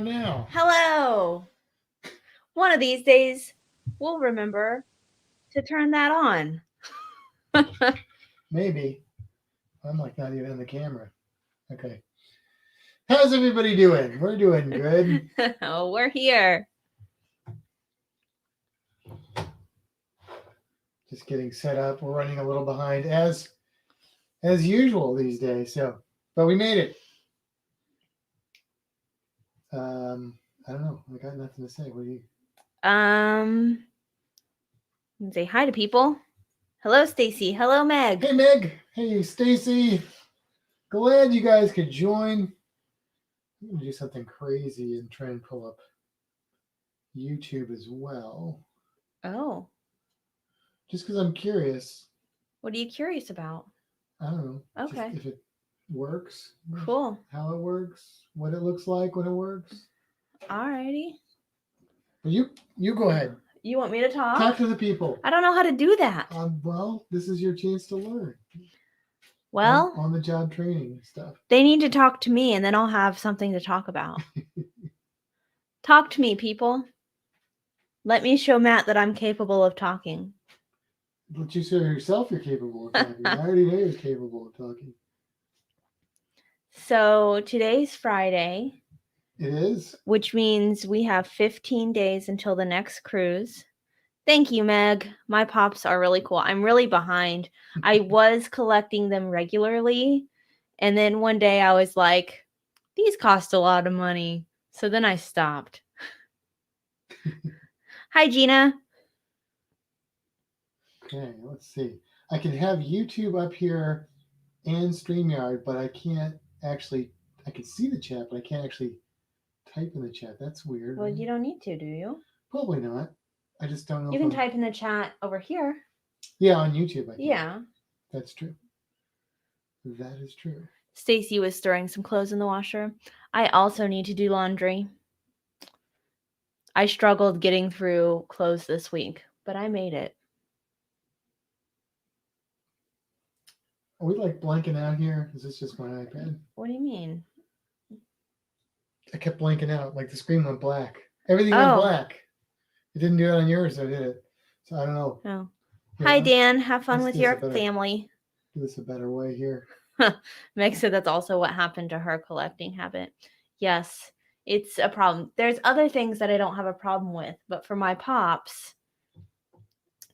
on now? Hello. One of these days, we'll remember to turn that on. Maybe. I'm like not even in the camera. Okay. How's everybody doing? We're doing good. Oh, we're here. Just getting set up. We're running a little behind as usual these days. So, but we made it. I don't know. I got nothing to say. What do you? Say hi to people. Hello, Stacy. Hello, Meg. Hey, Meg. Hey, Stacy. Glad you guys could join. I'm gonna do something crazy and try and pull up YouTube as well. Oh. Just because I'm curious. What are you curious about? I don't know. Okay. Just if it works. Cool. How it works. What it looks like when it works. Alrighty. You go ahead. You want me to talk? Talk to the people. I don't know how to do that. Well, this is your chance to learn. Well, on the job training stuff. They need to talk to me, and then I'll have something to talk about. Talk to me, people. Let me show Matt that I'm capable of talking. But you show yourself you're capable of talking. I already know you're capable of talking. So today's Friday. It is. Which means we have 15 days until the next cruise. Thank you, Meg. My pops are really cool. I'm really behind. I was collecting them regularly. And then one day I was like, these cost a lot of money. So then I stopped. Hi, Gina. Okay, let's see. I can have YouTube up here and StreamYard, but I can't actually, I can see the chat, but I can't actually type in the chat. That's weird. Well, you don't need to, do you? Probably not. I just don't know. You can type in the chat over here. Yeah, on YouTube, I think. Yeah. That's true. That is true. Stacy was throwing some clothes in the washer. I also need to do laundry. I struggled getting through clothes this week, but I made it. Are we like blanking out here? Is this just my iPad? What do you mean? I kept blanking out. Like the screen went black. Everything went black. It didn't do it on yours, though, did it? So I don't know. Oh. Here, hi, Dan. Have fun with your family. Do this a better way here. Meg said that's also what happened to her collecting habit. Yes, it's a problem. There's other things that I don't have a problem with, but for my pops,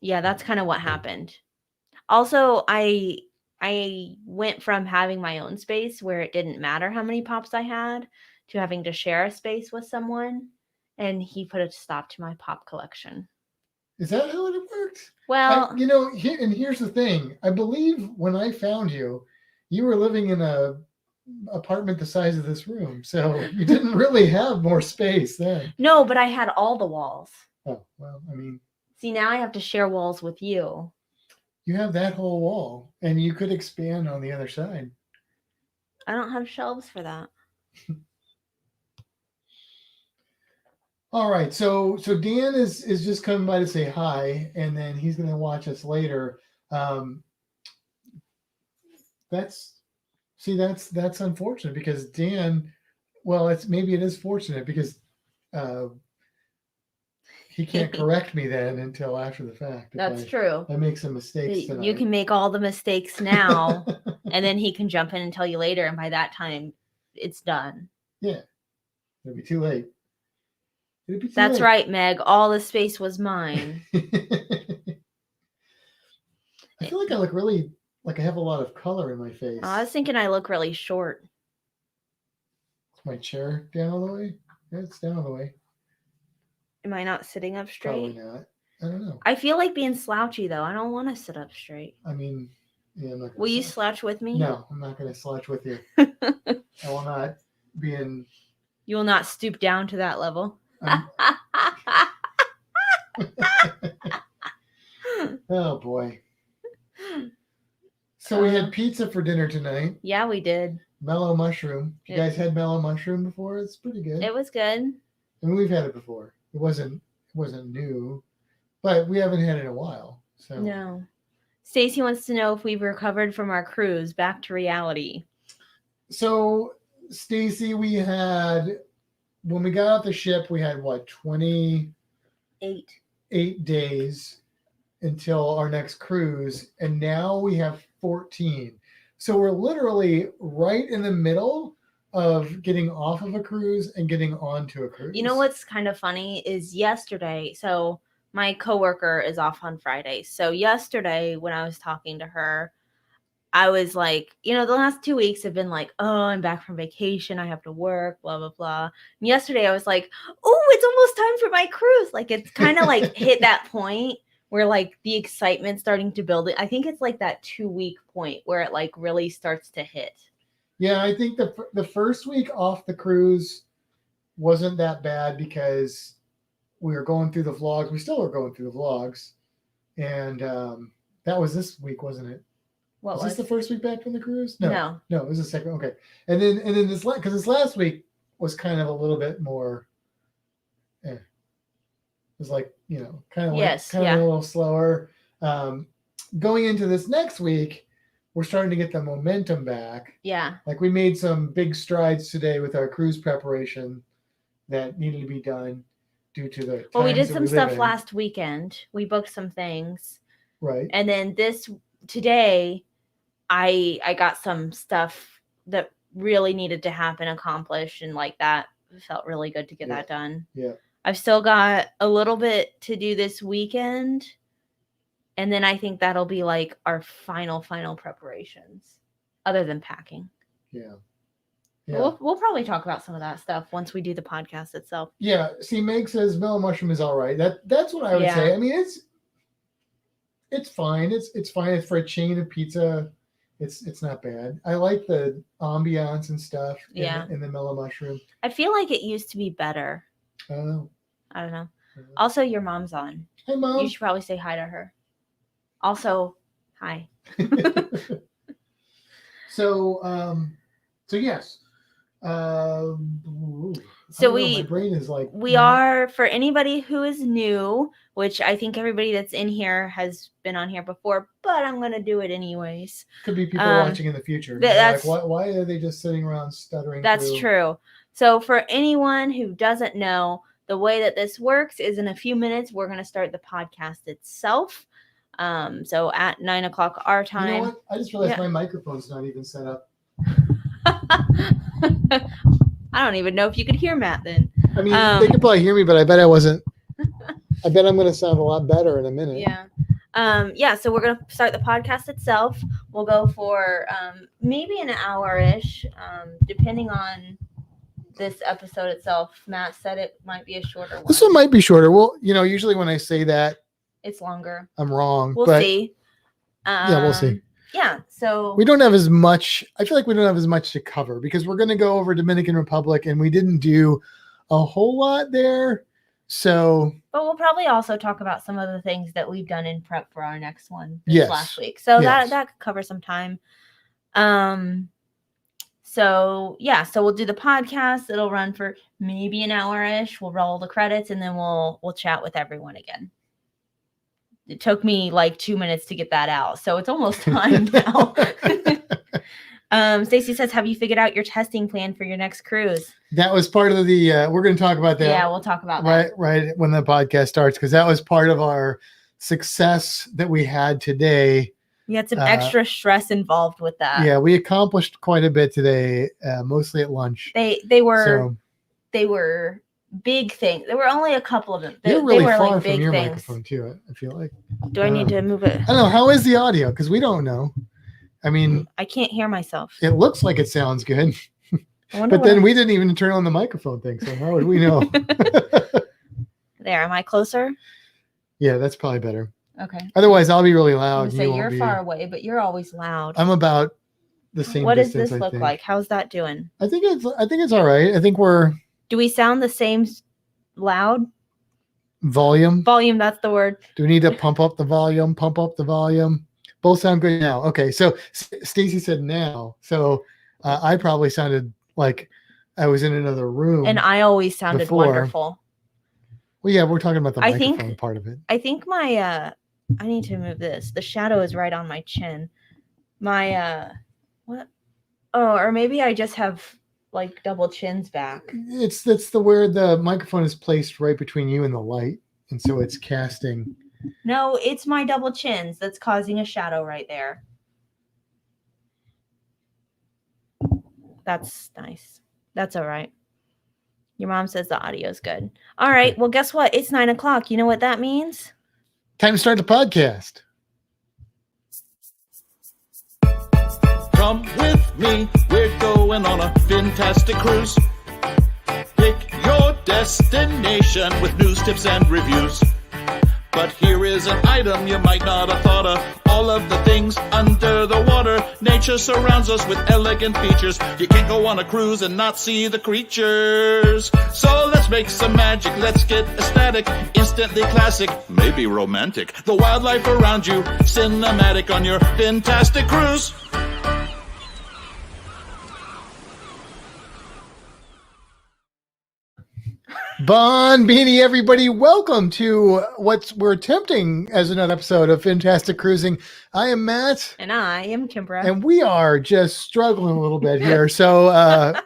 yeah, that's kind of what happened. Also, I went from having my own space where it didn't matter how many pops I had to having to share a space with someone, and he put a stop to my pop collection. Is that how it worked? Well, here's the thing. I believe when I found you, you were living in a apartment the size of this room, so you didn't really have more space then. No, but I had all the walls. Oh, well, I mean. See, now I have to share walls with you. You have that whole wall, and you could expand on the other side. I don't have shelves for that. All right, so Dan is just coming by to say hi, and then he's going to watch us later. That's unfortunate because Dan. Well, it is fortunate because he can't correct me then until after the fact. That's true. I make some mistakes tonight. You can make all the mistakes now, and then he can jump in and tell you later, and by that time, it's done. Yeah, it'll be too late. That's right, Meg. All the space was mine. I feel like I look really like I have a lot of color in my face. I was thinking I look really short. Is my chair down all the way? Yeah, it's down all the way. Am I not sitting up straight? Probably not. I don't know. I feel like being slouchy, though. I don't want to sit up straight. I mean, yeah, I'm not gonna Will you slouch with me? No, I'm not going to slouch with you. I will not be in... You will not stoop down to that level. Oh, boy. So we had pizza for dinner tonight. Yeah, we did. Mellow mushroom. You guys had mellow mushroom before? It's pretty good. It was good. I mean, we've had it before. It wasn't new, but we haven't had it in a while. So no. Stacy wants to know if we've recovered from our cruise back to reality. So, Stacy, we had when we got off the ship, we had what, 8. 8 days until our next cruise, and now we have 14. So we're literally right in the middle of getting off of a cruise and getting onto a cruise. You know what's kind of funny is yesterday, so my coworker is off on Friday. So yesterday when I was talking to her, I was like, the last 2 weeks have been like, oh, I'm back from vacation. I have to work, blah, blah, blah. And yesterday I was like, oh, it's almost time for my cruise. Like it's kind of like hit that point where like the excitement's starting to build. I think it's like that 2-week point where it like really starts to hit. Yeah, I think the first week off the cruise wasn't that bad because we were going through the vlogs. We still are going through the vlogs. And that was this week, wasn't it? Was this the first week back from the cruise? No, it was the second. Okay, and then this last week was kind of a little bit more. It was like kind of a little slower. Going into this next week, we're starting to get the momentum back. Yeah, like we made some big strides today with our cruise preparation that needed to be done due to the. Well, we did some stuff last weekend. We booked some things. Right. And then today. I got some stuff that really needed to happen accomplished, and like that felt really good to get that done. Yeah. I've still got a little bit to do this weekend, and then I think that'll be like our final preparations other than packing. Yeah. We'll probably talk about some of that stuff once we do the podcast itself. Yeah. See, Meg says mellow mushroom is all right. That's what I would say. I mean, it's fine. It's fine for a chain of pizza. It's not bad. I like the ambiance and stuff in the mellow mushroom. I feel like it used to be better. Oh. I don't know. Also, your mom's on. Hey, Mom. You should probably say hi to her. Also, hi. So yes. So my brain is like we are, for anybody who is new, which I think everybody that's in here has been on here before, but I'm going to do it anyways. Could be people watching in the future. That's like, why are they just sitting around stuttering? That's true. So for anyone who doesn't know, the way that this works is in a few minutes, we're going to start the podcast itself. So at 9:00 our time. You know what? I just realized my microphone's not even set up. I don't even know if you could hear Matt then. I mean, they could probably hear me, but I bet I wasn't. I bet I'm going to sound a lot better in a minute. Yeah. So we're going to start the podcast itself. We'll go for maybe an hour-ish, depending on this episode itself. Matt said it might be a shorter one. This one might be shorter. Well, usually when I say that, it's longer. I'm wrong. We'll see. We'll see. Yeah, so we don't have as much. I feel like we don't have as much to cover because we're going to go over Dominican Republic, and we didn't do a whole lot there. So, but we'll probably also talk about some of the things that we've done in prep for our next one last week. So that could cover some time. So we'll do the podcast. It'll run for maybe an hour-ish. We'll roll the credits, and then we'll chat with everyone again. It took me like 2 minutes to get that out, so it's almost time now. Stacy says, have you figured out your testing plan for your next cruise? That was part of the, we're going to talk about that. Yeah, we'll talk about that. Right when the podcast starts, because that was part of our success that we had today. We had some extra stress involved with that. Yeah, we accomplished quite a bit today, mostly at lunch. They were big things. There were only a couple of them. You're really were far like from big your things. microphone too, I feel like. Do I need to move it? I don't know. How is the audio? Because we don't know. I mean, I can't hear myself. It looks like it sounds good. But then we didn't even turn on the microphone thing, so how would we know? There, am I closer? Yeah, that's probably better. Okay. Otherwise, I'll be really loud. So you're far away, but you're always loud. I'm about the same. What does this look like? How's that doing? I think it's all right. I think we're. Do we sound the same loud? Volume. Volume, that's the word. Do we need to pump up the volume? Pump up the volume. Both sound good now. Okay, so Stacy said now. So I probably sounded like I was in another room. And I always sounded wonderful. Well, yeah, we're talking about the microphone part of it. I think my I need to move this. The shadow is right on my chin. My what? Oh, or maybe I just have like double chins back. That's where the microphone is placed right between you and the light, and so it's casting. No, it's my double chins that's causing a shadow right there. That's nice. That's all right. Your mom says the audio's good. All right. Well, guess what? It's 9 o'clock. You know what that means? Time to start the podcast. Come with me, we're going on a Fintastic cruise. Pick your destination with news, tips, and reviews. But here is an item you might not have thought of. All of the things under the water. Nature surrounds us with elegant features. You can't go on a cruise and not see the creatures. So let's make some magic, let's get ecstatic. Instantly classic, maybe romantic. The wildlife around you, cinematic on your Fintastic cruise. Bon Beanie, everybody. Welcome to what we're attempting as another episode of Fintastic Cruising. I am Matt. And I am Kimbra. And we are just struggling a little bit here. So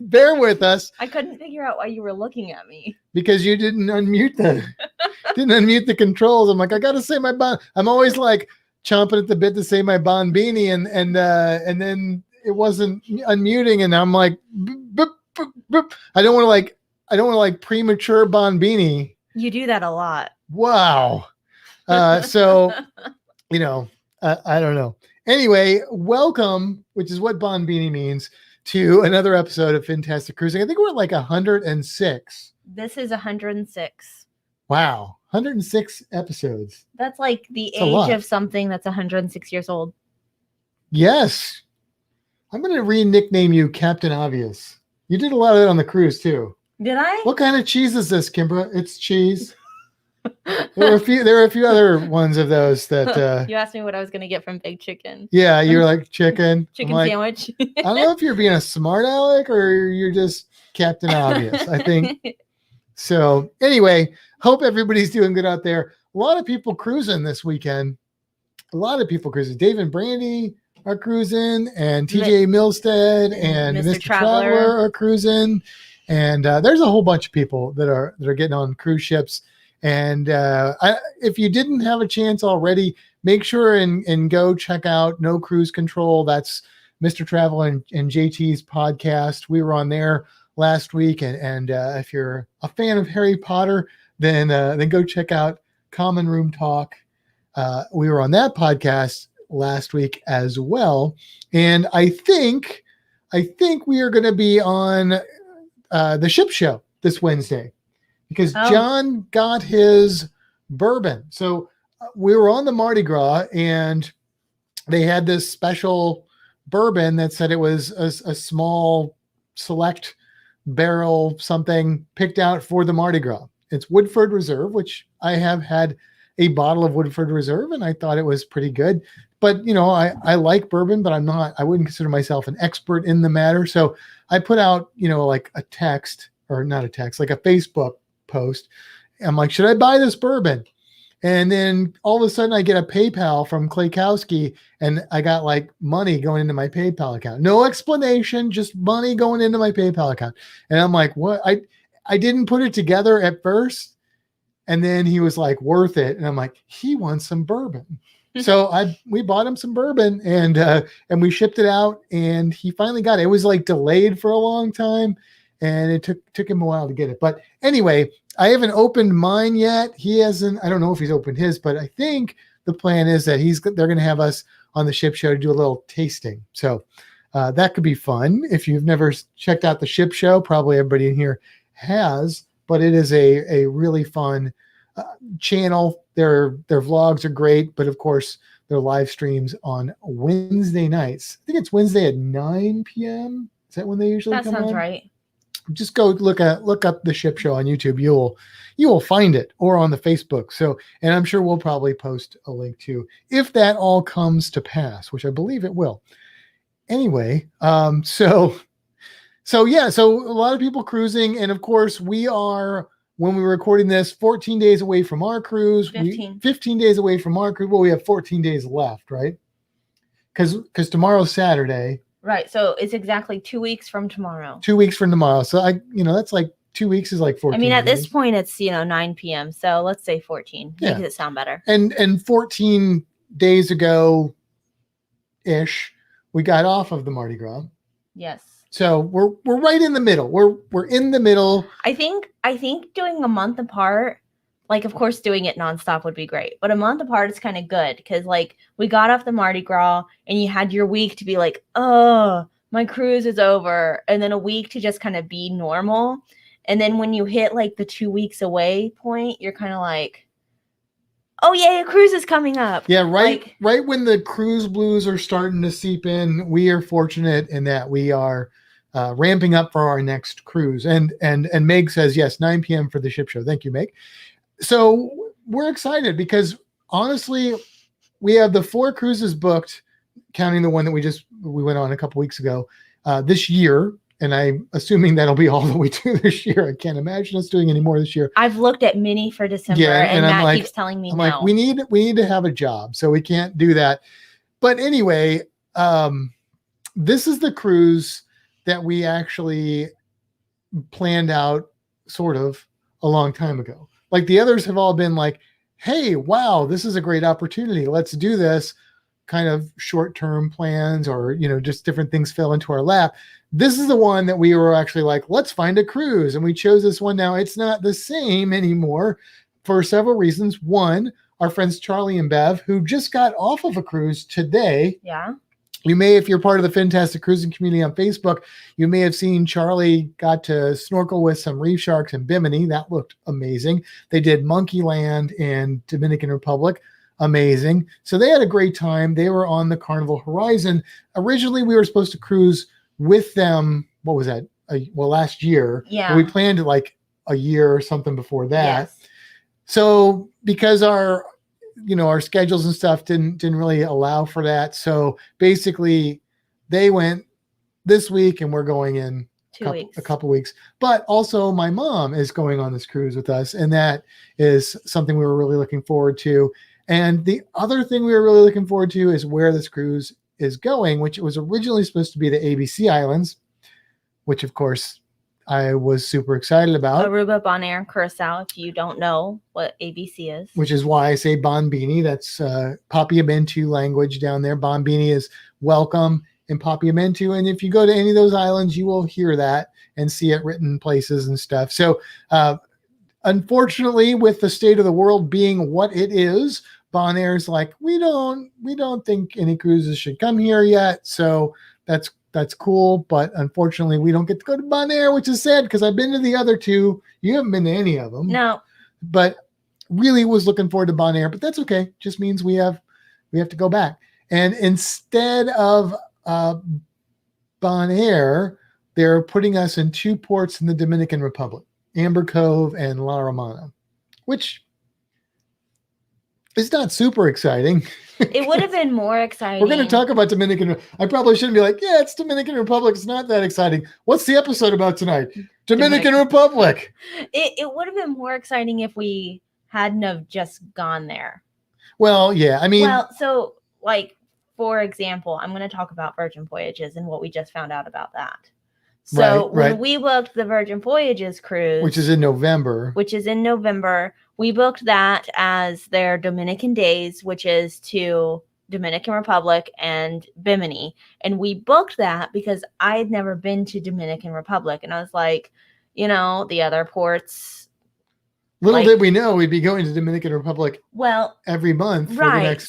bear with us. I couldn't figure out why you were looking at me. Because you didn't unmute the controls. I'm like, I gotta say my Bon. I'm always like chomping at the bit to say my Bon Beanie, and then it wasn't unmuting, and I'm like, boop, boop, boop. I don't want to premature Bon Beanie. You do that a lot. Wow. So, I don't know. Anyway, welcome, which is what Bon Beanie means, to another episode of Fintastic Cruising. I think we're at like 106. This is 106. Wow. 106 episodes. That's like the That's a lot. age of something that's 106 years old. Yes. I'm going to re-nickname you Captain Obvious. You did a lot of that on the cruise too. Did I? What kind of cheese is this, Kimbra? It's cheese. There are a few other ones of those that you asked me what I was going to get from Big Chicken. Yeah, you're like chicken. Chicken sandwich. I don't know if you're being a smart aleck or you're just Captain Obvious, I think. So anyway, hope everybody's doing good out there. A lot of people cruising this weekend. Dave and Brandy are cruising, and TJ Milstead and Mr. Traveler are cruising. And there's a whole bunch of people that are getting on cruise ships. And if you didn't have a chance already, make sure and go check out No Cruise Control. That's Mr. Travel and JT's podcast. We were on there last week. And if you're a fan of Harry Potter, then go check out Common Room Talk. We were on that podcast last week as well. And I think we are going to be on the ship show this Wednesday because John got his bourbon. So we were on the Mardi Gras and they had this special bourbon that said it was a small select barrel something picked out for the Mardi Gras. It's Woodford Reserve, which I have had a bottle of Woodford Reserve and I thought it was pretty good. But, I like bourbon, but I wouldn't consider myself an expert in the matter. So I put out, like a text or not a text, like a Facebook post. I'm like, should I buy this bourbon? And then all of a sudden I get a PayPal from Klaykowski and I got like money going into my PayPal account. No explanation, just money going into my PayPal account. And I'm like, what? I didn't put it together at first. And then he was like, worth it. And I'm like, he wants some bourbon. So we bought him some bourbon and we shipped it out and he finally got it. It was like delayed for a long time and it took him a while to get it. But anyway, I haven't opened mine yet. He hasn't. I don't know if he's opened his, but I think the plan is that they're going to have us on the ship show to do a little tasting. So that could be fun. If you've never checked out the ship show, probably everybody in here has, but it is a really fun channel. Their vlogs are great, but of course their live streams on Wednesday nights. I think it's Wednesday at 9 p.m. Is that when they usually come on? That sounds right. Just go look up the ship show on YouTube. You will find it, or on the Facebook. So, and I'm sure we'll probably post a link to if that all comes to pass, which I believe it will. Anyway, so a lot of people cruising, and of course we are. When we were recording this, 14 days away from our cruise. 15 days away from our cruise. Well, we have 14 days left, right? Because tomorrow's Saturday, Right. So it's exactly 2 weeks from tomorrow. 2 weeks from tomorrow. So that's like 2 weeks is like 14 I mean, at this days. point, it's 9 p.m. So let's say 14. Yeah. Makes it sound better. And 14 days ago ish, we got off of the Mardi Gras. Yes. So we're right in the middle. We're in the middle. I think doing a month apart, like of course doing it nonstop would be great, but a month apart is kind of good because like we got off the Mardi Gras and you had your week to be like, oh, my cruise is over, and then a week to just kind of be normal. And then when you hit like the 2 weeks away point, you're kind of like, oh yeah, a cruise is coming up. Yeah, right when the cruise blues are starting to seep in, we are fortunate in that we are ramping up for our next cruise. And Meg says, yes, 9 p.m. for the ship show. Thank you, Meg. So we're excited because honestly, we have the 4 cruises booked, counting the one that we went on a couple weeks ago, this year. And I'm assuming that'll be all that we do this year. I can't imagine us doing any more this year. I've looked at mini for December, and Matt keeps telling me no. Like, we need to have a job, so we can't do that. But anyway, this is the cruise that we actually planned out sort of a long time ago. Like the others have all been like, hey, wow, this is a great opportunity. Let's do this. Kind of short-term plans or, just different things fell into our lap. This is the one that we were actually like, let's find a cruise. And we chose this one. Now it's not the same anymore for several reasons. One, our friends Charlie and Bev, who just got off of a cruise today. Yeah. You may, if you're part of the Fintastic Cruising community on Facebook, you may have seen Charlie got to snorkel with some reef sharks in Bimini. That looked amazing. They did Monkey Land in Dominican Republic. Amazing. So they had a great time. They were on the Carnival Horizon. Originally, we were supposed to cruise with them. What was that? Last year. Yeah. We planned it like a year or something before that. Yes. So because our schedules and stuff didn't really allow for that. So basically they went this week and we're going in a couple weeks. But also my mom is going on this cruise with us. And that is something we were really looking forward to. And the other thing we were really looking forward to is where this cruise is going, which was originally supposed to be the ABC Islands, which of course I was super excited about. Aruba, Bonaire, and Curacao, if you don't know what ABC is. Which is why I say Bonbini. That's Papiamentu language down there. Bonbini is welcome in Papiamentu. And if you go to any of those islands, you will hear that and see it written places and stuff. So unfortunately, with the state of the world being what it is, Bonaire's like, we don't think any cruises should come here yet. So that's cool. But unfortunately, we don't get to go to Bonaire, which is sad because I've been to the other two. You haven't been to any of them. No. But really was looking forward to Bonaire, but that's okay. Just means we have to go back. And instead of Bonaire, they're putting us in 2 ports in the Dominican Republic, Aber Cove and La Romana, which is not super exciting. It would have been more exciting. We're going to talk about Dominican. I probably shouldn't be like, yeah, it's Dominican Republic. It's not that exciting. What's the episode about tonight? Dominican Republic. It would have been more exciting if we hadn't have just gone there. Well, yeah. I mean. Well, so like, for example, I'm going to talk about Virgin Voyages and what we just found out about that. So when we booked the Virgin Voyages cruise, which is in November, we booked that as their Dominican days, which is to Dominican Republic and Bimini. And we booked that because I had never been to Dominican Republic. And I was like, the other ports. Little did we know we'd be going to Dominican Republic every month. Right.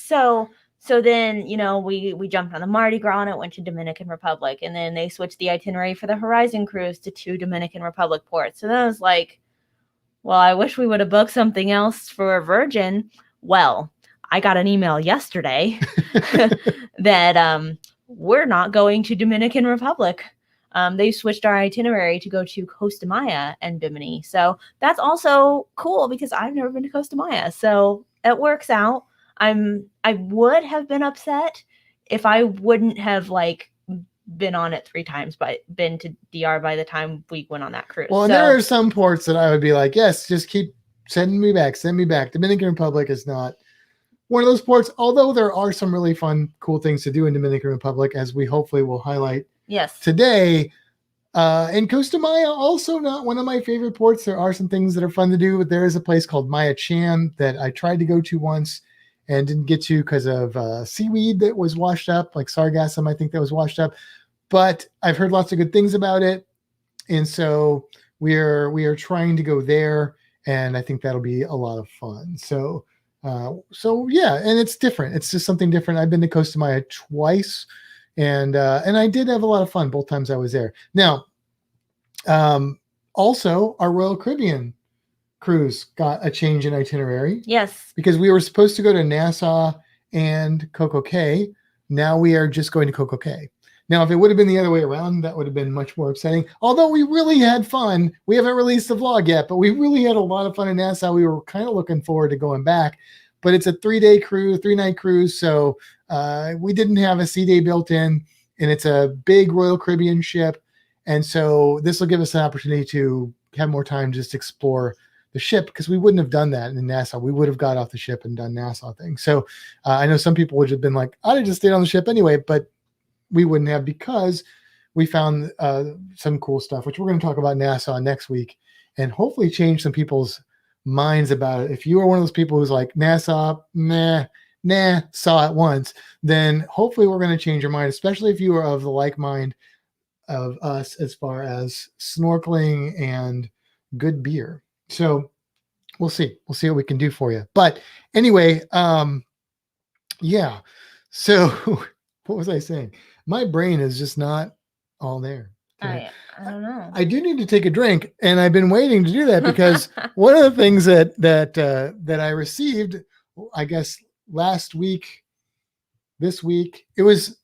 So then, we jumped on the Mardi Gras and it went to Dominican Republic. And then they switched the itinerary for the Horizon cruise to 2 Dominican Republic ports. So then I was like, well, I wish we would have booked something else for Virgin. Well, I got an email yesterday that we're not going to Dominican Republic. They switched our itinerary to go to Costa Maya and Bimini. So that's also cool because I've never been to Costa Maya. So it works out. I would have been upset if I wouldn't have been on it 3 times, but been to DR by the time we went on that cruise. Well, and there are some ports that I would be like, yes, just keep send me back. Dominican Republic is not one of those ports, although there are some really fun, cool things to do in Dominican Republic, as we hopefully will highlight Yes. today. And Costa Maya, also not one of my favorite ports. There are some things that are fun to do, but there is a place called Maya Chan that I tried to go to once and didn't get to because of seaweed that was washed up, like sargassum, I think that was washed up. But I've heard lots of good things about it. And so we are trying to go there, and I think that'll be a lot of fun. So yeah, and it's different. It's just something different. I've been to Costa Maya twice, and I did have a lot of fun both times I was there. Now, also our Royal Caribbean cruise got a change in itinerary. Yes. Because we were supposed to go to Nassau and Coco Cay. Now we are just going to Coco Cay. Now, if it would have been the other way around, that would have been much more upsetting. Although we really had fun. We haven't released the vlog yet, but we really had a lot of fun in Nassau. We were kind of looking forward to going back. But it's a 3-day cruise, 3-night cruise. So we didn't have a sea day built in. And it's a big Royal Caribbean ship. And so this will give us an opportunity to have more time to just explore the ship, because we wouldn't have done that in Nassau. We would have got off the ship and done Nassau things. So I know some people would have been like, I'd have just stayed on the ship anyway, but we wouldn't have, because we found some cool stuff, which we're going to talk about Nassau next week, and hopefully change some people's minds about it. If you are one of those people who's like, Nassau, nah, saw it once, then hopefully we're going to change your mind, especially if you are of the like mind of us as far as snorkeling and good beer. So we'll see what we can do for you. But anyway, yeah. So what was I saying? My brain is just not all there. I don't know. I do need to take a drink, and I've been waiting to do that because one of the things that I received, I guess last week, this week, it was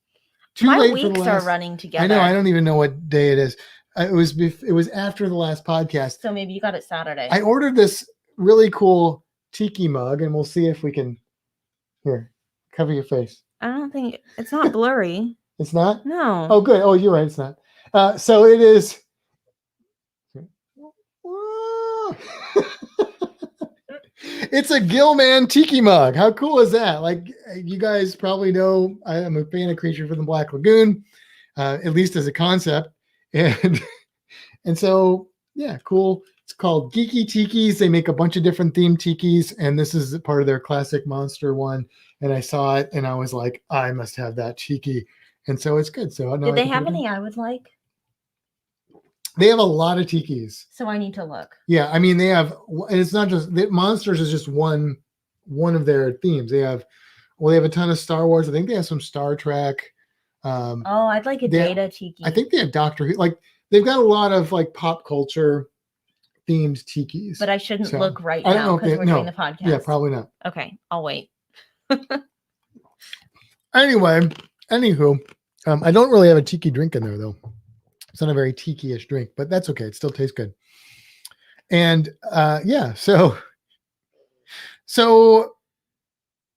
too My late weeks for the last, are running together. I know. I don't even know what day it is. It was after the last podcast. So maybe you got it Saturday. I ordered this really cool tiki mug, and we'll see if we can. Here, cover your face. I don't think it's not blurry. It's not? No. Oh, good. Oh, you're right. It's not. So it is. It's a Gilman tiki mug. How cool is that? Like, you guys probably know, I am a fan of Creature from the Black Lagoon, at least as a concept. And so, yeah, cool. It's called Geeky Tikis. They make a bunch of different themed tikis, and this is part of their classic monster one. And I saw it, and I was like, I must have that tiki. And so it's good. So did they have any I would like? They have a lot of tikis. So I need to look. Yeah, I mean, they have, and it's not just, Monsters is just one of their themes. They have a ton of Star Wars. I think they have some Star Trek. I'd like a Data tiki. I think they have Doctor Who. Like, they've got a lot of like pop culture themed tikis. But I shouldn't look right now because we're doing the podcast. Yeah, probably not. Okay, I'll wait. Anyway, anywho, I don't really have a tiki drink in there though. It's not a very tiki-ish drink, but that's okay. It still tastes good. And yeah, so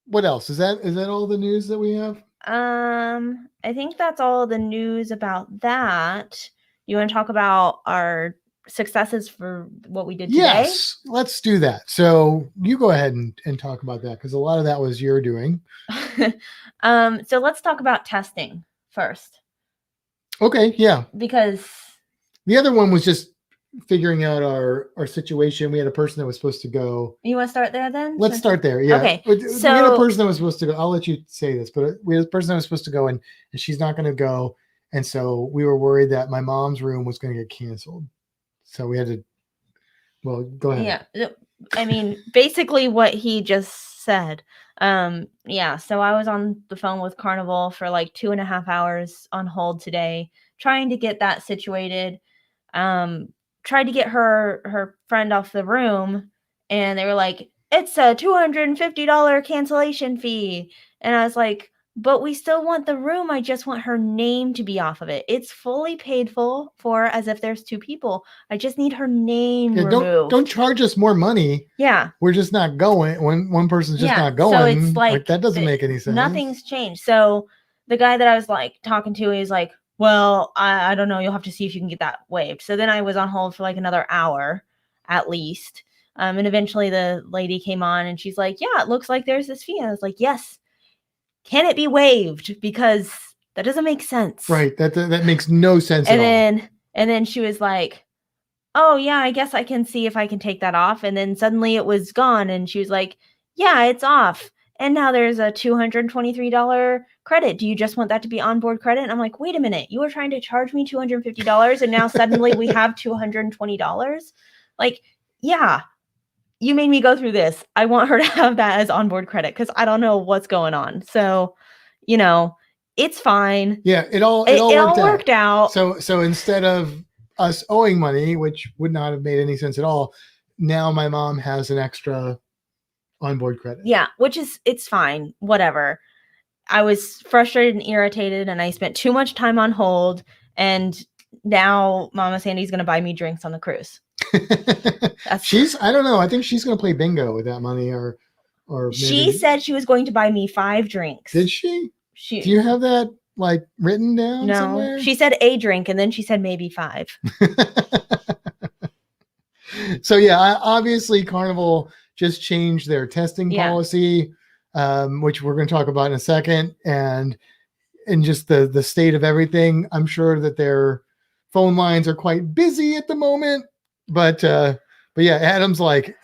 what else? Is that all the news that we have? I think that's all the news about that. You want to talk about our successes for what we did today? Yes, let's do that. So you go ahead and talk about that, because a lot of that was your doing. So let's talk about testing first. Okay, yeah. Because the other one was just figuring out our situation. We had a person that was supposed to go. You want to start there then? Let's start there. Yeah. Okay. We had a person that was supposed to go. I'll let you say this, but we had a person that was supposed to go, and she's not going to go. And so we were worried that my mom's room was going to get canceled. So we had to, well, go ahead. Yeah. I mean, basically what he just said. Yeah. So I was on the phone with Carnival for like 2.5 hours on hold today, trying to get that situated. Tried to get her friend off the room, and they were like, it's a $250 cancellation fee. And I was like, but we still want the room. I just want her name to be off of it. It's fully paid for as if there's 2 people. I just need her name removed. Don't charge us more money. Yeah. We're just not going when one person's just not going. So it's like that doesn't make any sense. Nothing's changed. So the guy that I was like talking to, he's like, well, I don't know. You'll have to see if you can get that waived. So then I was on hold for like another hour at least. And eventually the lady came on and she's like, yeah, it looks like there's this fee. And I was like, yes. Can it be waived? Because that doesn't make sense. Right. That makes no sense at all. And then she was like, oh yeah, I guess I can see if I can take that off. And then suddenly it was gone. And she was like, yeah, it's off. And now there's a $223 credit. Do you just want that to be onboard credit? And I'm like, wait a minute, you were trying to charge me $250 and now suddenly we have $220? Like, yeah, you made me go through this. I want her to have that as onboard credit because I don't know what's going on. So, you know, it's fine. Yeah, it all worked out. So instead of us owing money, which would not have made any sense at all, now my mom has an extra onboard credit. Yeah, it's fine. Whatever. I was frustrated and irritated and I spent too much time on hold. And now Mama Sandy's going to buy me drinks on the cruise. I don't know. I think she's going to play bingo with that money or maybe... She said she was going to buy me 5 drinks. Did she? Do you have that like written down somewhere? She said a drink and then she said maybe 5. So yeah, obviously Carnival just changed their testing policy, which we're going to talk about in a second, and just the state of everything. I'm sure that their phone lines are quite busy at the moment, but yeah, Adam's like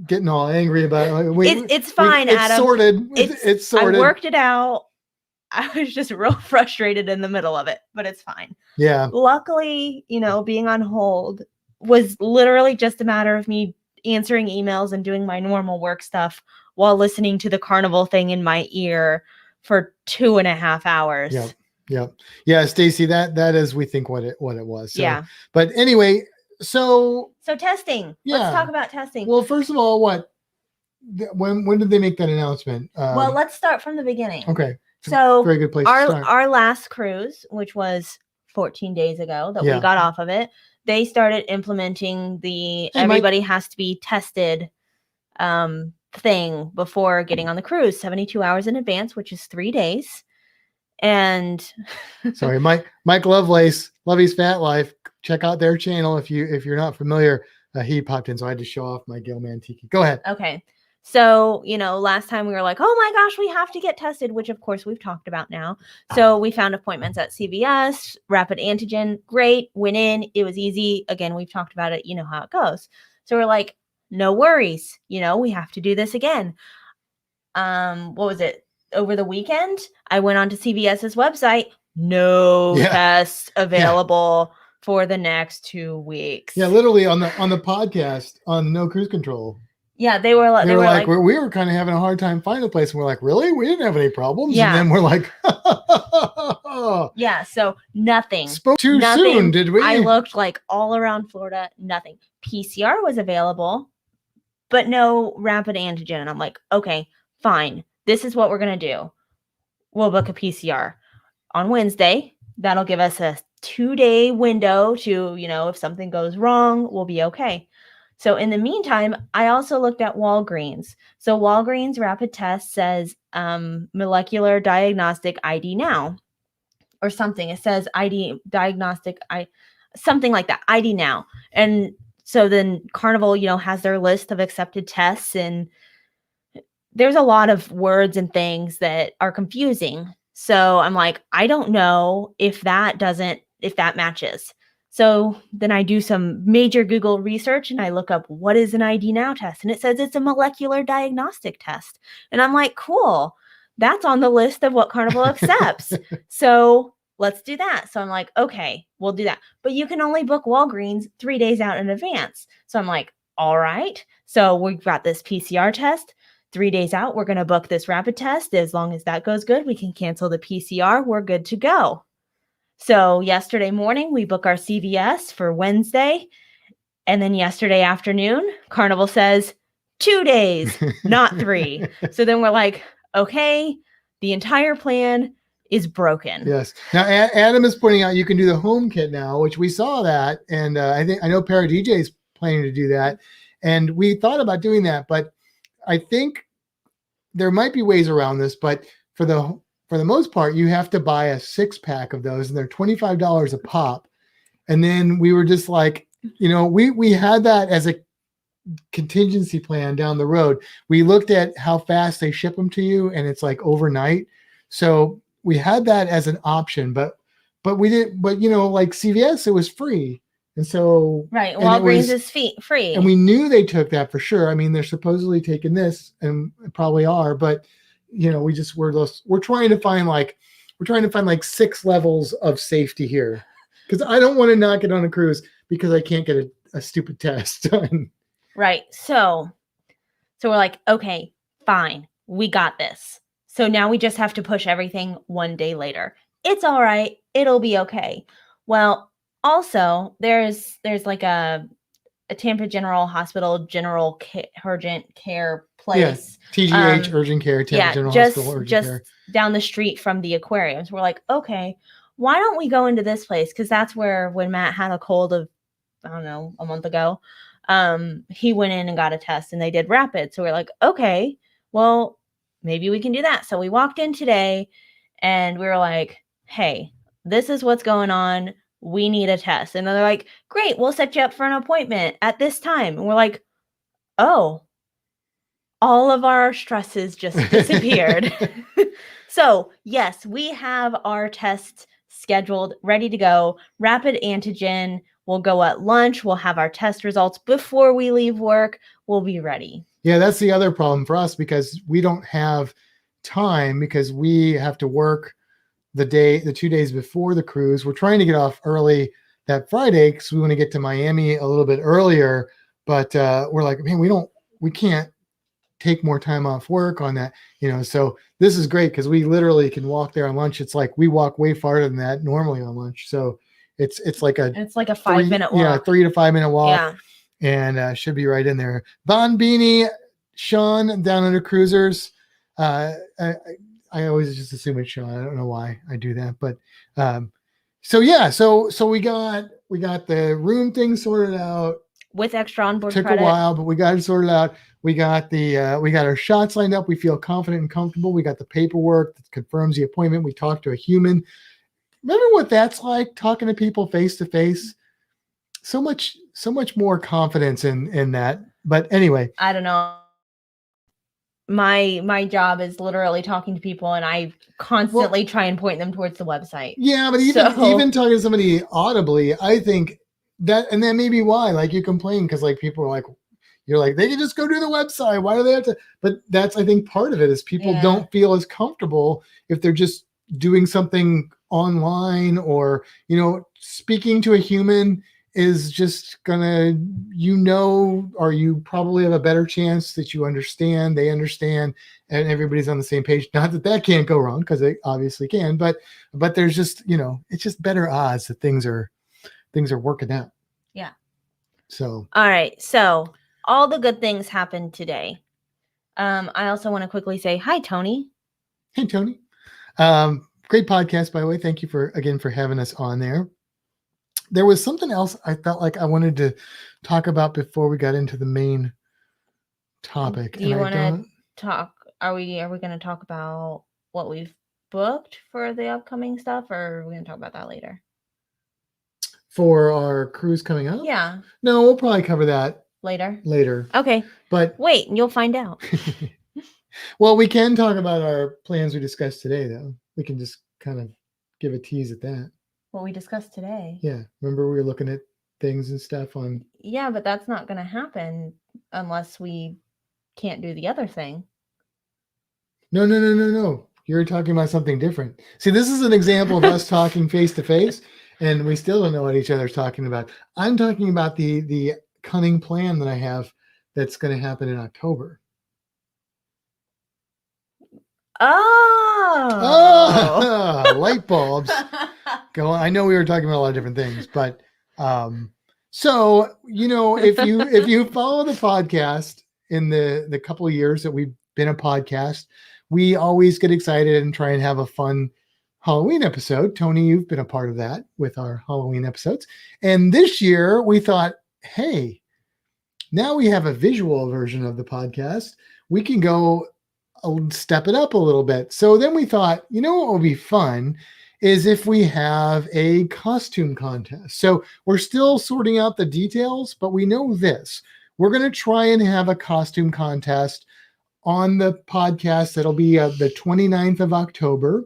getting all angry about it. It's fine, Adam. It's sorted. I worked it out. I was just real frustrated in the middle of it, but it's fine. Yeah. Luckily, being on hold was literally just a matter of me answering emails and doing my normal work stuff while listening to the Carnival thing in my ear for 2.5 hours. Yeah. Stacy, that is, we think what it was. So, yeah. But anyway, so testing. Yeah. Let's talk about testing. Well, first of all, when did they make that announcement? Well, let's start from the beginning. Okay. So very good place to start. Our last cruise, which was 14 days ago that we got off of it, they started implementing the everybody has to be tested thing before getting on the cruise 72 hours in advance, which is 3 days. And sorry, Mike Lovelace, Lovey's Fat Life. Check out their channel if you're not familiar. He popped in, so I had to show off my Gilman Tiki. Go ahead. Okay. So, last time we were like, oh my gosh, we have to get tested, which of course we've talked about now. So we found appointments at CVS, rapid antigen. Great. Went in. It was easy. Again, we've talked about it. You know how it goes. So we're like, no worries. We have to do this again. What was it? Over the weekend, I went onto CVS's website. No tests available for the next 2 weeks. Yeah, literally on the podcast on No Cruise Control. Yeah, they were like we were kind of having a hard time finding a place, and we're like, really? We didn't have any problems. Yeah. And then we're like, yeah, so nothing. Spoke too soon, did we? I looked like all around Florida, nothing. PCR was available, but no rapid antigen. And I'm like, okay, fine. This is what we're going to do. We'll book a PCR on Wednesday. That'll give us a 2-day window to, if something goes wrong, we'll be okay. So in the meantime, I also looked at Walgreens. So Walgreens rapid test says molecular diagnostic ID now or something. It says ID diagnostic, something like that, ID now. And so then Carnival, has their list of accepted tests, and there's a lot of words and things that are confusing. So I'm like, I don't know if that matches. So then I do some major Google research and I look up what is an ID now test, and it says it's a molecular diagnostic test. And I'm like, cool, that's on the list of what Carnival accepts. So let's do that. So I'm like, okay, we'll do that. But you can only book Walgreens 3 days out in advance. So I'm like, all right. So we've got this PCR test 3 days out. We're going to book this rapid test. As long as that goes good, we can cancel the PCR. We're good to go. So yesterday morning, we book our CVS for Wednesday. And then yesterday afternoon, Carnival says 2 days, not 3. So then we're like, okay, the entire plan is broken. Yes. Now, Adam is pointing out you can do the home kit now, which we saw that. And I know Para DJ is planning to do that. And we thought about doing that, but I think there might be ways around this, but for the most part, you have to buy a 6-pack of those, and they're $25 a pop. And then we were just like, we had that as a contingency plan down the road. We looked at how fast they ship them to you, and it's like overnight. So we had that as an option, but we didn't. But like CVS, it was free, and so Right. and Walgreens is free. and we knew they took that for sure. I mean, they're supposedly taking this, and probably are, but we're trying to find like 6 levels of safety here, because I don't want to not get on a cruise because I can't get a stupid test done. Right. So we're like, okay, fine, we got this. So now we just have to push everything one day later. It's all right. It'll be okay. Well, also there's like a Tampa General Hospital urgent care place. Yeah, TGH urgent care. Tampa General Hospital urgent care. Down the street from the aquariums. We're like, okay, why don't we go into this place? Because that's where, when Matt had a cold of, I don't know, a month ago, he went in and got a test, and they did rapid. So we're like, okay, well, maybe we can do that. So we walked in today, and we were like, hey, this is what's going on. We need a test. And they're like, great, we'll set you up for an appointment at this time. And we're like, oh, all of our stresses just disappeared. So yes, we have our tests scheduled, ready to go. Rapid antigen. We'll go at lunch. We'll have our test results before we leave work. We'll be ready. Yeah, that's the other problem for us, because we don't have time, because we have to work the 2 days before the cruise. We're trying to get off early that Friday because we want to get to Miami a little bit earlier. But we're like, man, we can't take more time off work on that, so this is great because we literally can walk there on lunch. It's like we walk way farther than that normally on lunch. So it's like a 5-minute walk. Yeah, 3 to 5 minute walk. Yeah. And should be right in there. Von Beanie, Sean down under Cruisers. I always just assume it's Sean. I don't know why I do that, but so we got the room thing sorted out with extra onboard Took credit. a while, but we got it sorted out. We got our shots lined up. We feel confident and comfortable. We got the paperwork that confirms the appointment. We talked to a human. Remember what that's like, talking to people face to face? So much more confidence in that. But anyway, I don't know. My job is literally talking to people, and I constantly try and point them towards the website. Yeah, but even talking to somebody audibly, I think that may be why, like, you complain because like people are like, you're like, they can just go to the website. Why do they have to? But that's, I think, part of it is people don't feel as comfortable if they're just doing something online, or, speaking to a human is just gonna, or you probably have a better chance that they understand, and everybody's on the same page. Not that can't go wrong, because it obviously can, but there's just, it's just better odds that things are working out. Yeah. So. All right. So all the good things happened today. I also want to quickly say hi, Tony. Hey, Tony. Great podcast, by the way. Thank you for having us on there. There was something else I felt like I wanted to talk about before we got into the main topic. Do you want to talk? Are we going to talk about what we've booked for the upcoming stuff, or are we going to talk about that later? For our cruise coming up? Yeah. No, we'll probably cover that later. Okay. But wait, you'll find out. Well, we can talk about our plans we discussed today, though. We can just kind of give a tease at that. What we discussed today. Yeah. Remember we were looking at things and stuff on. Yeah, but that's not going to happen unless we can't do the other thing. No. You're talking about something different. See, this is an example of us talking face to face, and we still don't know what each other's talking about. I'm talking about the cunning plan that I have that's going to happen in October. Oh, light bulbs. Go on. I know we were talking about a lot of different things, but so if you follow the podcast in the couple of years that we've been a podcast, we always get excited and try and have a fun Halloween episode. Tony, you've been a part of that with our Halloween episodes. And this year we thought, hey, now we have a visual version of the podcast. We can go step it up a little bit. So then we thought, what would be fun is if we have a costume contest. So we're still sorting out the details, but we know this. we're going to try and have a costume contest on the podcast. That'll be the 29th of October.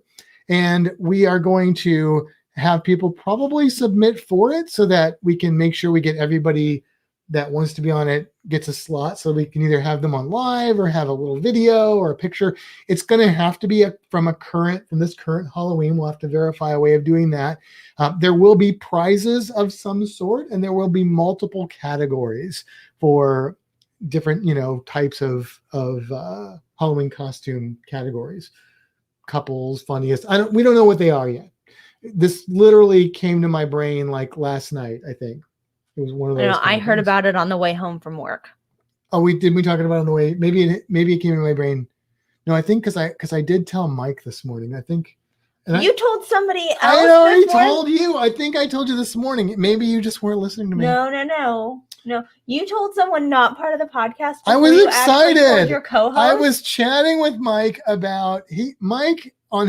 And we are going to have people probably submit for it so that we can make sure we get everybody that wants to be on it gets a slot, so we can either have them on live or have a little video or a picture. It's going to have to be from this current Halloween. We'll have to verify a way of doing that. There will be prizes of some sort, and there will be multiple categories for different, types of Halloween costume categories. Couples, funniest. We don't know what they are yet. This literally came to my brain like last night, I think. It was one of those. I heard about it on the way home from work. Oh, we talk about it on the way. Maybe it came in my brain. No, I think because I did tell Mike this morning. I think you told somebody else. I already told you. I think I told you this morning. Maybe you just weren't listening to me. No. You told someone not part of the podcast. I was excited. Your co-host. I was chatting with Mike about Mike on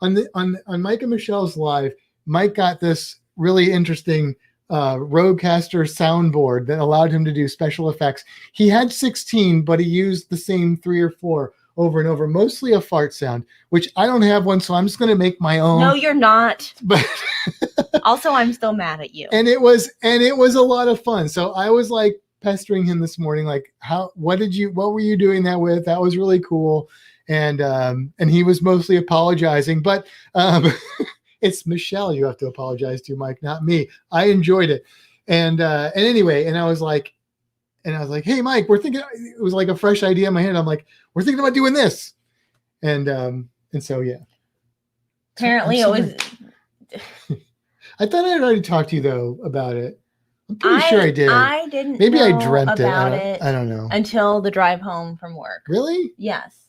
Mike and Michelle's live. Mike got this really interesting Rodecaster soundboard that allowed him to do special effects. He had 16, but he used the same 3 or 4 over and over, mostly a fart sound, which I don't have one, so I'm just going to make my own. No, you're not. But also, I'm still mad at you. And it was a lot of fun. So I was like pestering him this morning, like, what were you doing that with? That was really cool. And he was mostly apologizing, but it's Michelle you have to apologize to, Mike, not me. I enjoyed it. And anyway, and I was like, hey, Mike, we're thinking, it was like a fresh idea in my head. I'm like, we're thinking about doing this. And so, yeah. Apparently it was. I thought I had already talked to you though about it. I'm pretty sure I did. I didn't. Maybe know I dreamt about it. I don't know. Until the drive home from work. Really? Yes.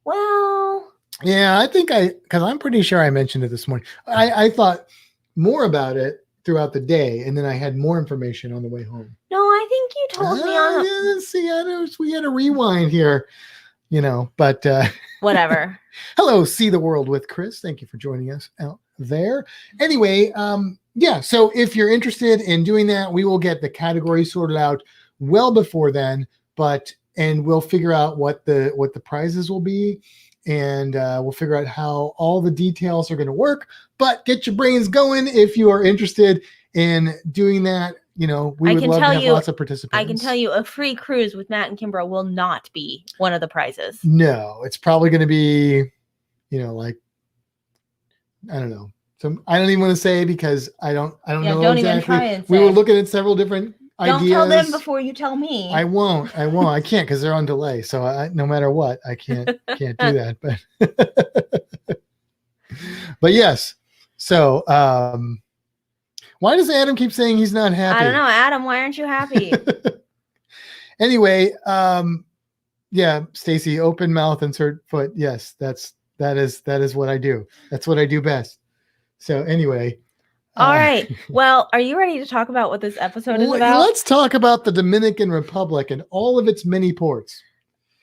Well. Yeah, I think because I'm pretty sure I mentioned it this morning. I thought more about it throughout the day, and then I had more information on the way home. No, I think you told me on. Yeah, see, we had a rewind here, but whatever. Hello, See the World with Chris. Thank you for joining us out there. Anyway, yeah. So if you're interested in doing that, we will get the category sorted out well before then. And we'll figure out what the prizes will be. And we'll figure out how all the details are going to work. But get your brains going if you are interested in doing that. We would love to have lots of participants. I can tell you a free cruise with Matt and Kimbra will not be one of the prizes. No, it's probably going to be, like, I don't know. So I don't even want to say because I don't know don't exactly. Even try and say. We were looking at several different ideas. Don't tell them before you tell me. I won't. I can't because they're on delay. So no matter what, I can't do that. But yes. So why does Adam keep saying he's not happy? I don't know, Adam. Why aren't you happy? Anyway, yeah, Stacy, open mouth, insert foot. Yes, that is what I do. That's what I do best. So anyway. All right. Well, are you ready to talk about what this episode is about? Let's talk about the Dominican Republic and all of its many ports.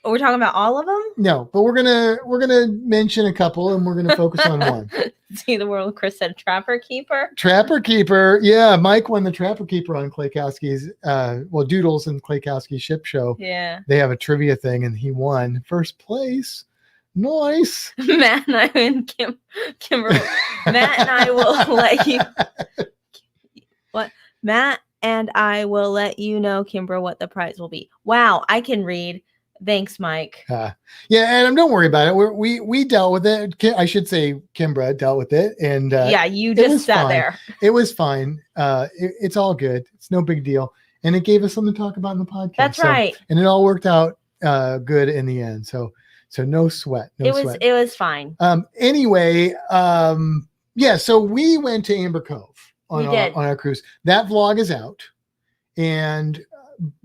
Are we talking about all of them? No, but we're gonna mention a couple, and we're gonna focus on one. See the World. Chris said Trapper Keeper. Trapper Keeper. Yeah, Mike won the Trapper Keeper on Klaykowski's, Doodles and Klaykowski's ship show. Yeah. They have a trivia thing, and he won first place. Nice. Matt and I and Kimberly. Matt and I will let you. What? Matt and I will let you know, Kimbra, what the prize will be. Wow, I can read. Thanks, Mike. Yeah, Adam, don't worry about it. We dealt with it. I should say Kimbra dealt with it, and yeah, you just sat there. It was fine. It's all good. It's no big deal, and it gave us something to talk about in the podcast. That's right. And it all worked out good in the end. So no sweat. It was fine. Anyway, yeah. So we went to Aber Cove on our cruise. That vlog is out, and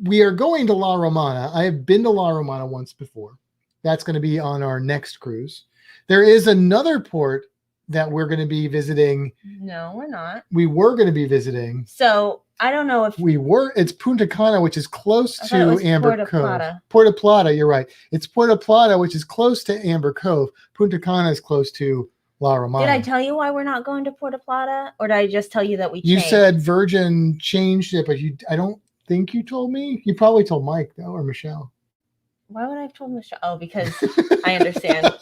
we are going to La Romana. I have been to La Romana once before. That's going to be on our next cruise. There is another port that we're going to be visiting. No, we're not. We were going to be visiting. So I don't know if we were. It's Punta Cana, which is close to Aber Cove. Plata. Puerto Plata. You're right. It's Puerto Plata, which is close to Aber Cove. Punta Cana is close to La Romana. Did I tell you why we're not going to Puerto Plata, or did I just tell you that we changed? You said Virgin changed it, but I don't think you told me. You probably told Mike though, or Michelle. Why would I have told Michelle? Oh, because I understand.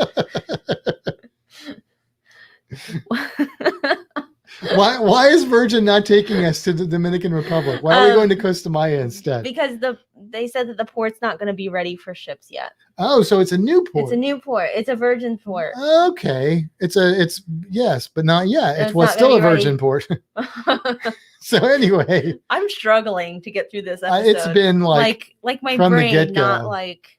Why is Virgin not taking us to the Dominican Republic? Why are we going to Costa Maya instead? Because they said that the port's not going to be ready for ships yet. Oh, so it's a new port. It's a new port. It's a virgin port. Okay. It's yes, but not yet. It was not still gonna a be virgin port. So anyway, I'm struggling to get through this episode. it's been like my from the brain, get-go. not like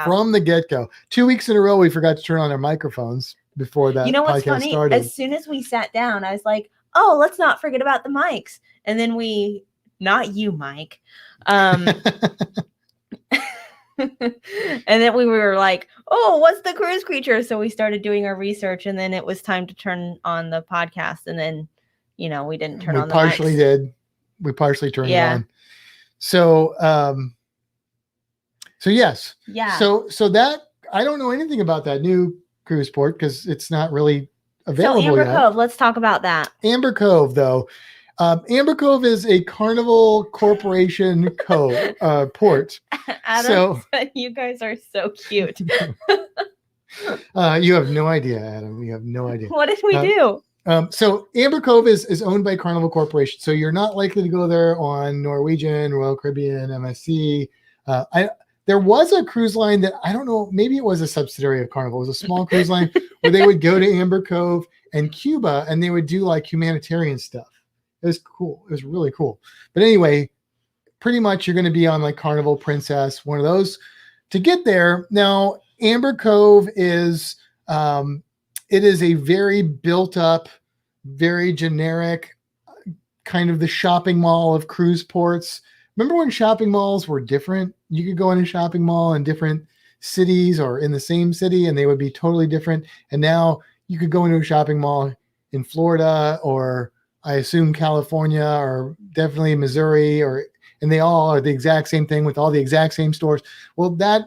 from the get-go. 2 weeks in a row, we forgot to turn on our microphones before that. You know what's podcast funny? started. As soon as we sat down, I was like, "Oh, let's not forget about the mics." And then not you, Mike. And then we were like, "Oh, what's the cruise creature?" So we started doing our research, and then it was time to turn on the podcast, and then we didn't turn on the mics. We partially turned it on. So yes. Yeah. So that I don't know anything about that new cruise port because it's not really available yet. So Amber yet. Cove, let's talk about that. Amber Cove, though. Amber Cove is a Carnival Corporation port. Adam, you guys are so cute. You have no idea, Adam. You have no idea. What did we do? So Amber Cove is owned by Carnival Corporation. So you're not likely to go there on Norwegian, Royal Caribbean, MSC. There was a cruise line that I don't know, maybe it was a subsidiary of Carnival. It was a small cruise line where they would go to Amber Cove and Cuba and they would do like humanitarian stuff. It was cool. It was really cool. But anyway, pretty much you're going to be on like Carnival Princess, one of those to get there. Now, Amber Cove is, it is a very built up, very generic kind of the shopping mall of cruise ports. Remember when shopping malls were different? You could go in a shopping mall in different cities or in the same city and they would be totally different. And now you could go into a shopping mall in Florida or I assume California or definitely Missouri and they all are the exact same thing with all the exact same stores. Well, that,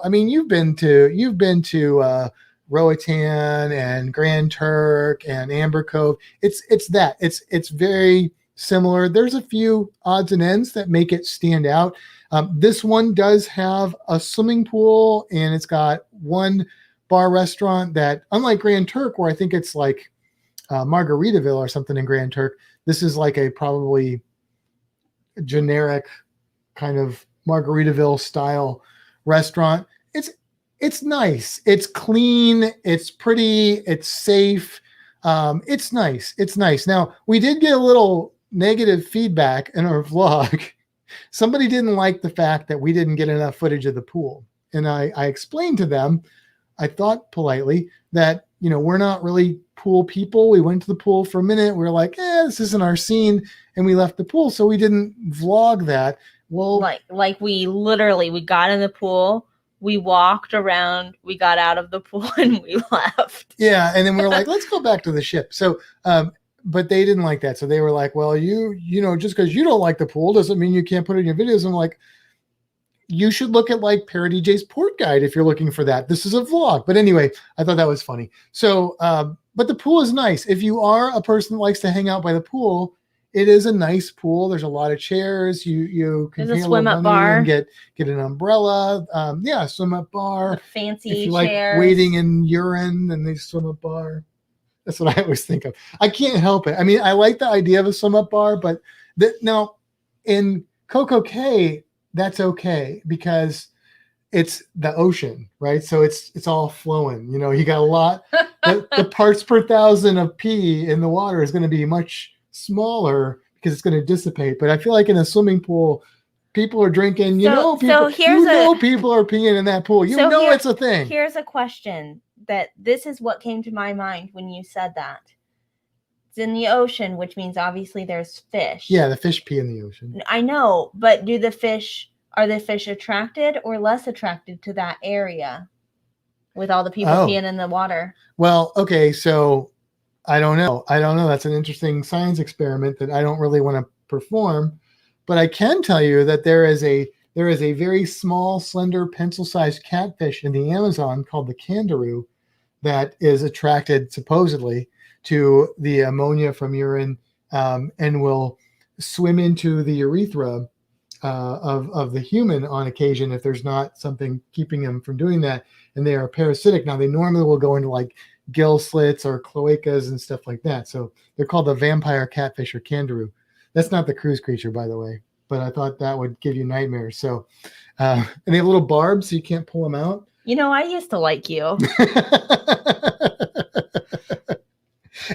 I mean, you've been to Roatan and Grand Turk and Amber Cove. It's very similar. There's a few odds and ends that make it stand out. This one does have a swimming pool and it's got one bar restaurant that, unlike Grand Turk, where I think it's like Margaritaville or something in Grand Turk, this is like a probably generic kind of Margaritaville style restaurant. It's nice. It's clean. It's pretty. It's safe. It's nice. It's nice. Now, we did get a little negative feedback in our vlog. Somebody didn't like the fact that we didn't get enough footage of the pool. And I explained to them, I thought politely, that, we're not really pool people. We went to the pool for a minute. We were like, this isn't our scene. And we left the pool. So we didn't vlog that. Well, like we got in the pool. We walked around, we got out of the pool and we left. Yeah. And then we were like, let's go back to the ship. So, but they didn't like that. So they were like, well, just because you don't like the pool doesn't mean you can't put it in your videos. I'm like, you should look at like Parody J's Port Guide if you're looking for that. This is a vlog. But anyway, I thought that was funny. So, but the pool is nice. If you are a person that likes to hang out by the pool, it is a nice pool. There's a lot of chairs. You can pay a swim up bar and get an umbrella. Swim up bar. Fancy if you chairs. Like wading in urine, then they swim up bar. That's what I always think of. I can't help it. I mean, I like the idea of a swim up bar, but now in Coco Cay, that's okay because it's the ocean, right? So it's all flowing. You got a lot. the parts per thousand of pee in the water is going to be much smaller because it's going to dissipate. But I feel like in a swimming pool, people are drinking. People are peeing in that pool. It's a thing. Here's a question that this is what came to my mind when you said that. It's in the ocean, which means obviously there's fish. Yeah, the fish pee in the ocean. I know, but are the fish attracted or less attracted to that area with all the people peeing in the water? Well, okay, so I don't know. That's an interesting science experiment that I don't really want to perform, but I can tell you that there is a very small, slender, pencil-sized catfish in the Amazon called the kangaroo that is attracted supposedly to the ammonia from urine and will swim into the urethra of the human on occasion if there's not something keeping them from doing that, and they are parasitic. Now they normally will go into like gill slits or cloacas and stuff like that. So they're called the vampire catfish or kangaroo. That's not the cruise creature, by the way, but I thought that would give you nightmares. So, and they have little barbs so you can't pull them out. You know, I used to like you.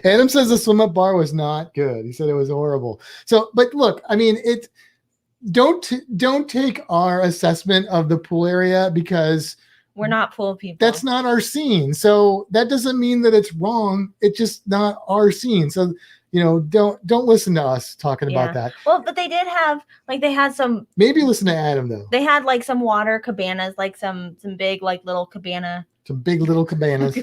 Adam says the swim up bar was not good. He said it was horrible. So, but look, I mean, don't take our assessment of the pool area because we're not pool people. That's not our scene. So that doesn't mean that it's wrong. It's just not our scene. So, don't listen to us talking about that. Well, but they did have they had some. Maybe listen to Adam though. They had like some water cabanas, like some big little cabana. Some big little cabanas.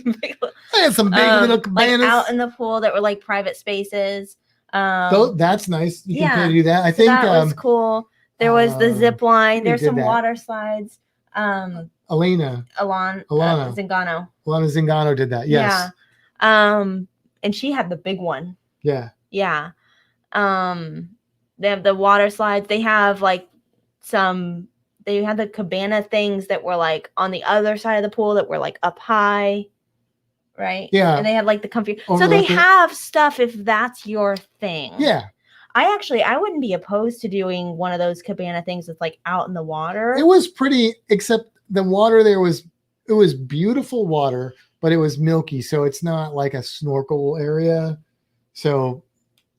I had some big little cabanas out in the pool that were like private spaces. That's nice. You can pay to do that. I think that was cool. There was the zip line. There's some water slides. Alana Zingano. Alana Zingano did that. Yes. Yeah. And she had the big one. Yeah. Yeah. They have the water slides. They have they had the cabana things that were like on the other side of the pool that were like up high. Right. Yeah. And they had like the comfy. So they have stuff if that's your thing. Yeah. I wouldn't be opposed to doing one of those cabana things that's like out in the water. It was pretty, except the water there it was beautiful water, but it was milky. So it's not like a snorkel area. So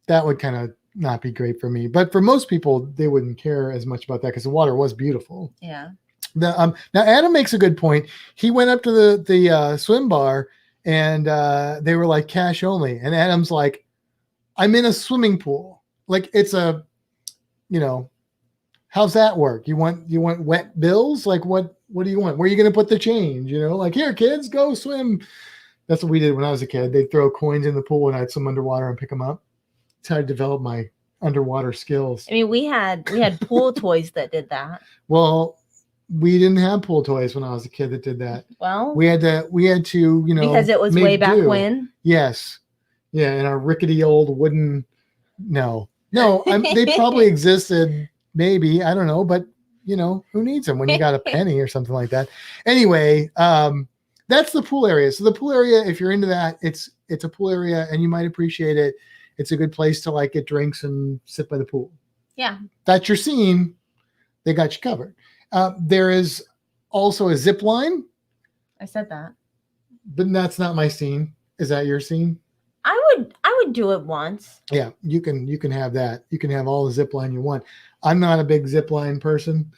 that would kind of not be great for me. But for most people, they wouldn't care as much about that because the water was beautiful. Yeah. Now Adam makes a good point. He went up to the swim bar and they were like cash only. And Adam's like, I'm in a swimming pool. Like it's a, how's that work? You want wet bills? Like what do you want? Where are you going to put the change? Like here, kids, go swim. That's what we did when I was a kid. They'd throw coins in the pool and I'd swim underwater and pick them up. That's how I developed my underwater skills. I mean, we had pool toys that did that. Well, we didn't have pool toys when I was a kid that did that. Well, we had to, because it was way back when. Yes. Yeah. And our rickety old wooden, they probably existed. Maybe, I don't know, but who needs them when you got a penny or something like that. Anyway, that's the pool area. So the pool area, if you're into that, it's a pool area and you might appreciate it. It's a good place to like get drinks and sit by the pool. Yeah. That's your scene. They got you covered. There is also a zip line. I said that. But that's not my scene. Is that your scene? I would do it once. Yeah, you can have that. You can have all the zip line you want. I'm not a big zip line person.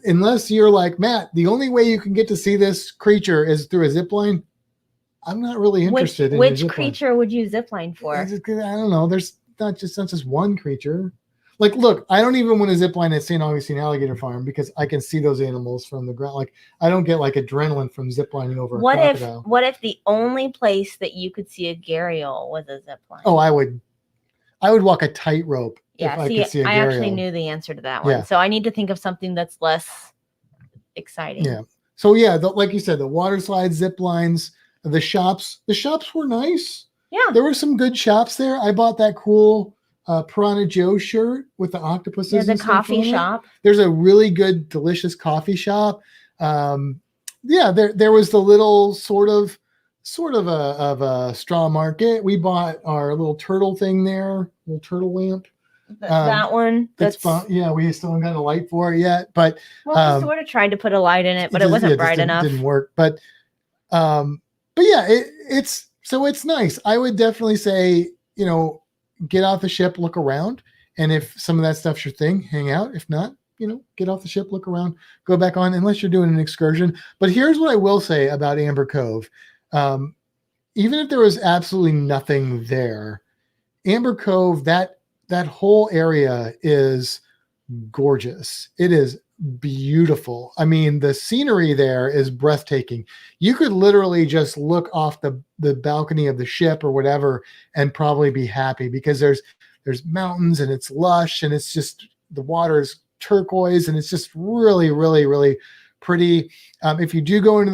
Unless you're like Matt, the only way you can get to see this creature is through a zip line. I'm not really interested in which creature would you zip line for? I don't know. There's not just one creature. Like, look, I don't even want to zip line at St. Augustine Alligator Farm because I can see those animals from the ground. Like, I don't get like adrenaline from zip lining over a crocodile. What if the only place that you could see a gharial was a zip line? Oh, I would walk a tightrope. Yeah, if I could see a gharial. I actually knew the answer to that one. Yeah. So I need to think of something that's less exciting. Yeah. So yeah, like you said, the water slides, zip lines, the shops were nice. Yeah. There were some good shops there. I bought that cool Piranha Joe shirt with the octopuses. Yeah, the coffee shop. There's a really good, delicious coffee shop. There was the little sort of a straw market. We bought our little turtle thing there, little turtle lamp. That one. That's fun. Yeah, we still haven't got a light for it yet, but we sort of tried to put a light in it, but it wasn't bright enough. It didn't work. But yeah, it's nice. I would definitely say, get off the ship, look around. And if some of that stuff's your thing, hang out. If not, get off the ship, look around, go back on, unless you're doing an excursion. But here's what I will say about Aber Cove. Even if there was absolutely nothing there, Aber Cove, that whole area is gorgeous. It is beautiful. I mean, the scenery there is breathtaking. You could literally just look off the balcony of the ship or whatever and probably be happy because there's mountains and it's lush and it's just, the water is turquoise and it's just really, really, really pretty. If you do go into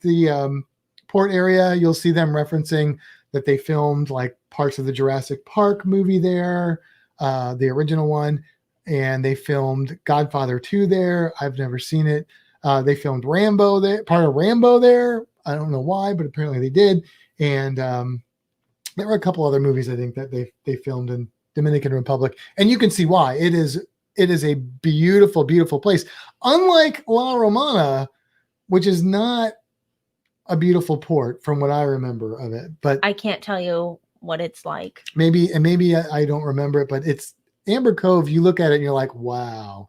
the port area, you'll see them referencing that they filmed like parts of the Jurassic Park movie there, the original one. and they filmed Godfather 2 there. I've never seen it. They filmed Rambo there, part of Rambo there. I don't know why, but apparently they did. And there were a couple other movies I think that they filmed in Dominican Republic, and you can see why. It is a beautiful, beautiful place. Unlike La Romana, which is not a beautiful port from what I remember of it, but I can't tell you what it's like. maybe I don't remember it, but it's Aber Cove. You look at it and you're like, wow.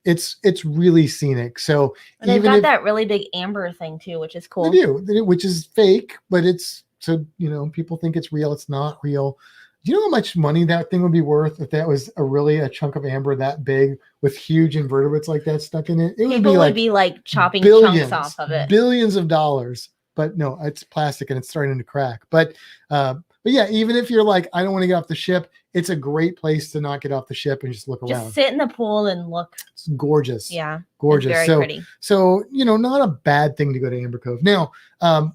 It's really scenic. So And they've got that really big amber thing too, which is cool. They do, which is fake, but it's so, people think it's real. It's not real. Do you know how much money that thing would be worth if that was a chunk of amber that big with huge invertebrates like that stuck in it? It would be like chopping billions, chunks off of it. Billions of dollars. But no, it's plastic and it's starting to crack. But yeah, even if you're like, I don't want to get off the ship, it's a great place to not get off the ship and just look around. Just sit in the pool and look. It's gorgeous. Yeah. Gorgeous. It's very pretty. So, not a bad thing to go to Aber Cove. Now,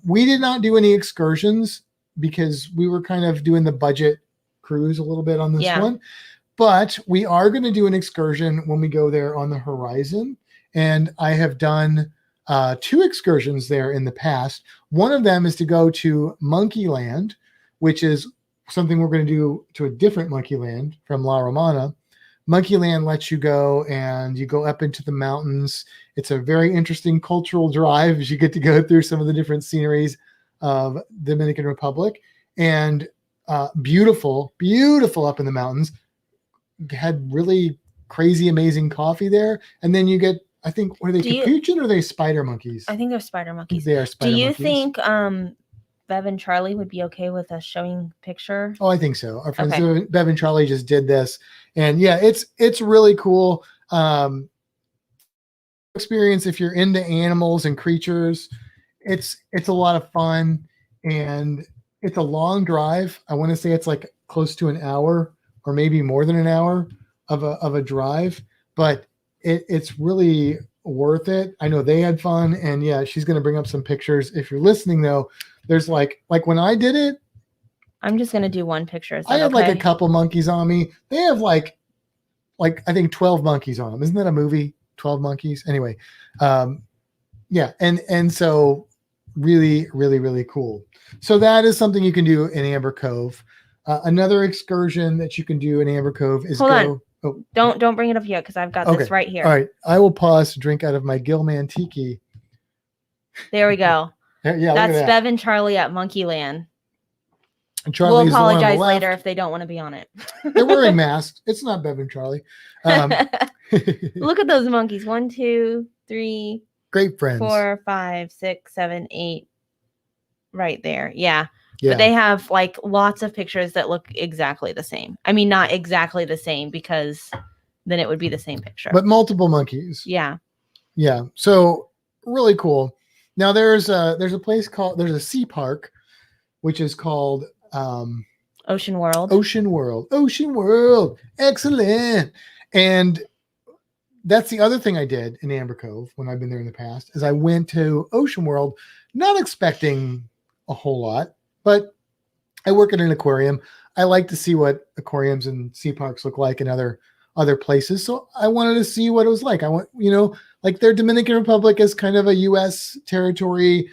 we did not do any excursions because we were kind of doing the budget cruise a little bit on this one. But we are going to do an excursion when we go there on the horizon. And I have done 2 excursions there in the past. One of them is to go to Monkeyland, which is something we're going to do to a different Monkeyland from La Romana. Monkeyland lets you go and you go up into the mountains. It's a very interesting cultural drive as you get to go through some of the different sceneries of the Dominican Republic, and beautiful up in the mountains. Had really crazy, amazing coffee there. And then you get, I think, what are they, capuchin or are they spider monkeys? I think they're spider monkeys. They are spider monkeys. Do you think Bev and Charlie would be okay with us showing picture? Oh, I think so. Our friends Bev and Charlie just did this, and yeah, it's really cool. Experience if you're into animals and creatures. It's a lot of fun, and it's a long drive. I want to say it's like close to an hour or maybe more than an hour of a drive, but it's really worth it. I know they had fun, and yeah, she's going to bring up some pictures. If you're listening though, there's like when I did it, I'm just going to do one picture. I had like a couple monkeys on me. They have like I think 12 monkeys on them. Isn't that a movie? 12 monkeys. Anyway. Yeah. And so really, really, really cool. So that is something you can do in Aber Cove. Another excursion that you can do in Aber Cove is Hold on. Oh, don't bring it up yet because I've got this right here. All right. I will pause to drink out of my Gilman Tiki. There we go. Yeah, that's Bev and Charlie at Monkeyland. And Charlie's we'll apologize later if they don't want to be on it. They're wearing masks. It's not Bev and Charlie. Look at those monkeys. 1, 2, 3. Great friends. 4, 5, 6, 7, 8. Right there. Yeah. But they have like lots of pictures that look exactly the same. I mean, not exactly the same because then it would be the same picture. But multiple monkeys. Yeah. Yeah. So really cool. Now there's a place there's a sea park, which is called Ocean World. Ocean World. Excellent. And that's the other thing I did in Aber Cove when I've been there in the past, is I went to Ocean World, not expecting a whole lot, but I work at an aquarium. I like to see what aquariums and sea parks look like in other places. So I wanted to see what it was like. I want, like their Dominican Republic is kind of a U.S. territory.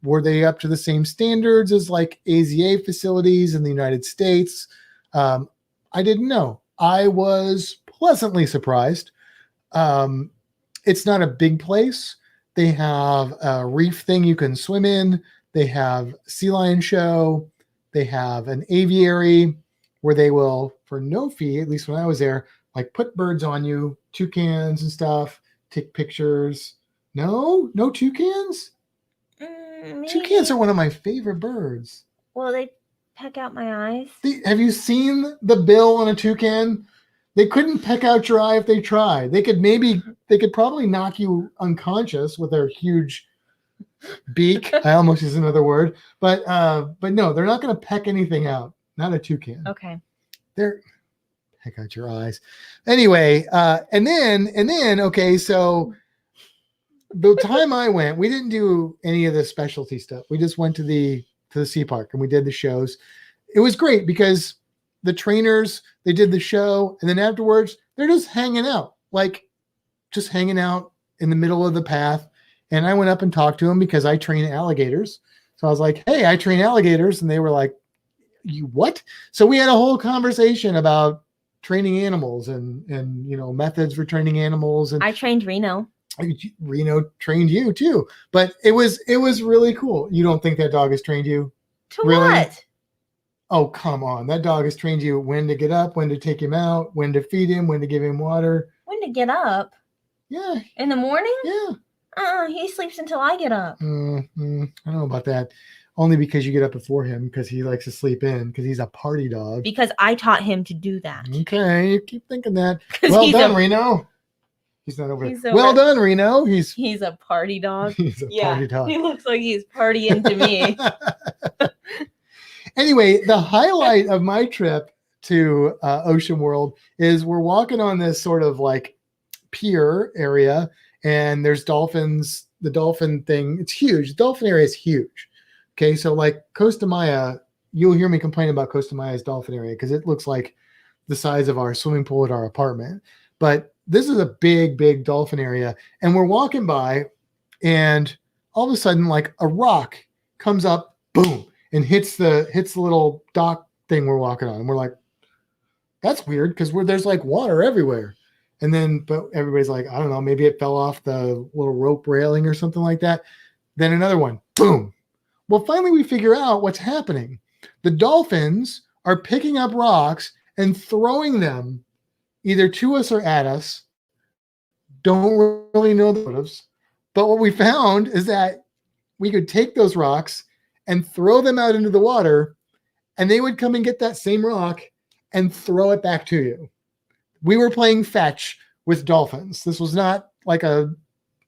Were they up to the same standards as like AZA facilities in the United States? I didn't know. I was pleasantly surprised. It's not a big place. They have a reef thing you can swim in. They have sea lion show. They have an aviary where they will, for no fee, at least when I was there, like put birds on you, toucans and stuff, take pictures. No toucans? Toucans are one of my favorite birds. Well, they peck out my eyes. Have you seen the bill on a toucan? They couldn't peck out your eye if they tried. They could probably knock you unconscious with their huge beak. I almost used another word, but no, they're not going to peck anything out. Not a toucan. Okay. They're peck out your eyes. Anyway, and then okay, so the time I went, we didn't do any of the specialty stuff. We just went to the sea park and we did the shows. It was great because the trainers, they did the show, and then afterwards they're just hanging out, just hanging out in the middle of the path. And I went up and talked to them because I train alligators. So I was like, hey, I train alligators. And they were like, you what? So we had a whole conversation about training animals and methods for training animals. And I trained Reno. Reno trained you too. But it was really cool. You don't think that dog has trained you? To Really? what? Oh, come on. That dog has trained you when to get up, when to take him out, when to feed him, when to give him water. When to get up? Yeah. In the morning? Yeah. He sleeps until I get up. I don't know about that. Only because you get up before him, because he likes to sleep in, because he's a party dog. Because I taught him to do that. Okay, you keep thinking that. Well done, Reno. He's not over there. Well done, Reno. He's a party dog. He's a party dog. He looks like he's partying to me. Anyway, the highlight of my trip to Ocean World is we're walking on this sort of like pier area, and there's dolphins. The dolphin thing, it's huge. The dolphin area is huge. Okay, so like Costa Maya, you'll hear me complain about Costa Maya's dolphin area because it looks like the size of our swimming pool at our apartment. But this is a big, big dolphin area. And we're walking by, and all of a sudden, like a rock comes up, boom, and hits the little dock thing we're walking on. And we're like, that's weird because there's like water everywhere. And then, but everybody's like, I don't know, maybe it fell off the little rope railing or something like that. Then another one, boom. Well, finally we figure out what's happening. The dolphins are picking up rocks and throwing them either to us or at us. Don't really know the motives. But what we found is that we could take those rocks and throw them out into the water, and they would come and get that same rock and throw it back to you. We were playing fetch with dolphins. This was not like a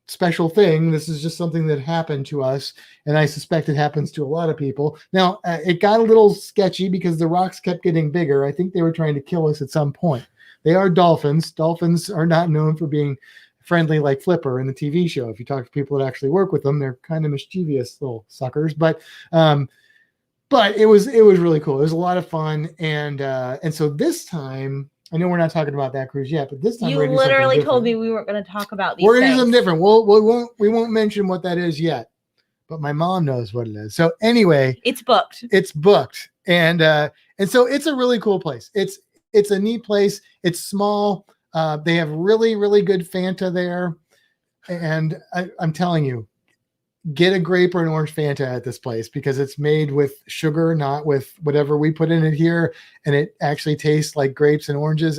special thing. This is just something that happened to us, and I suspect it happens to a lot of people. Now, it got a little sketchy because the rocks kept getting bigger. I think they were trying to kill us at some point. They are dolphins. Dolphins are not known for being friendly like Flipper in the TV show. If you talk to people that actually work with them, they're kind of mischievous little suckers. But it was really cool. It was a lot of fun, and so this time, I know we're not talking about that cruise yet, but this time you literally told me we weren't going to talk about these. We're going to do something different. We won't mention what that is yet, but my mom knows what it is. So anyway, it's booked. And so it's a really cool place. It's a neat place. It's small. They have really, really good Fanta there. And I'm telling you, get a grape or an orange Fanta at this place because it's made with sugar, not with whatever we put in it here. And it actually tastes like grapes and oranges.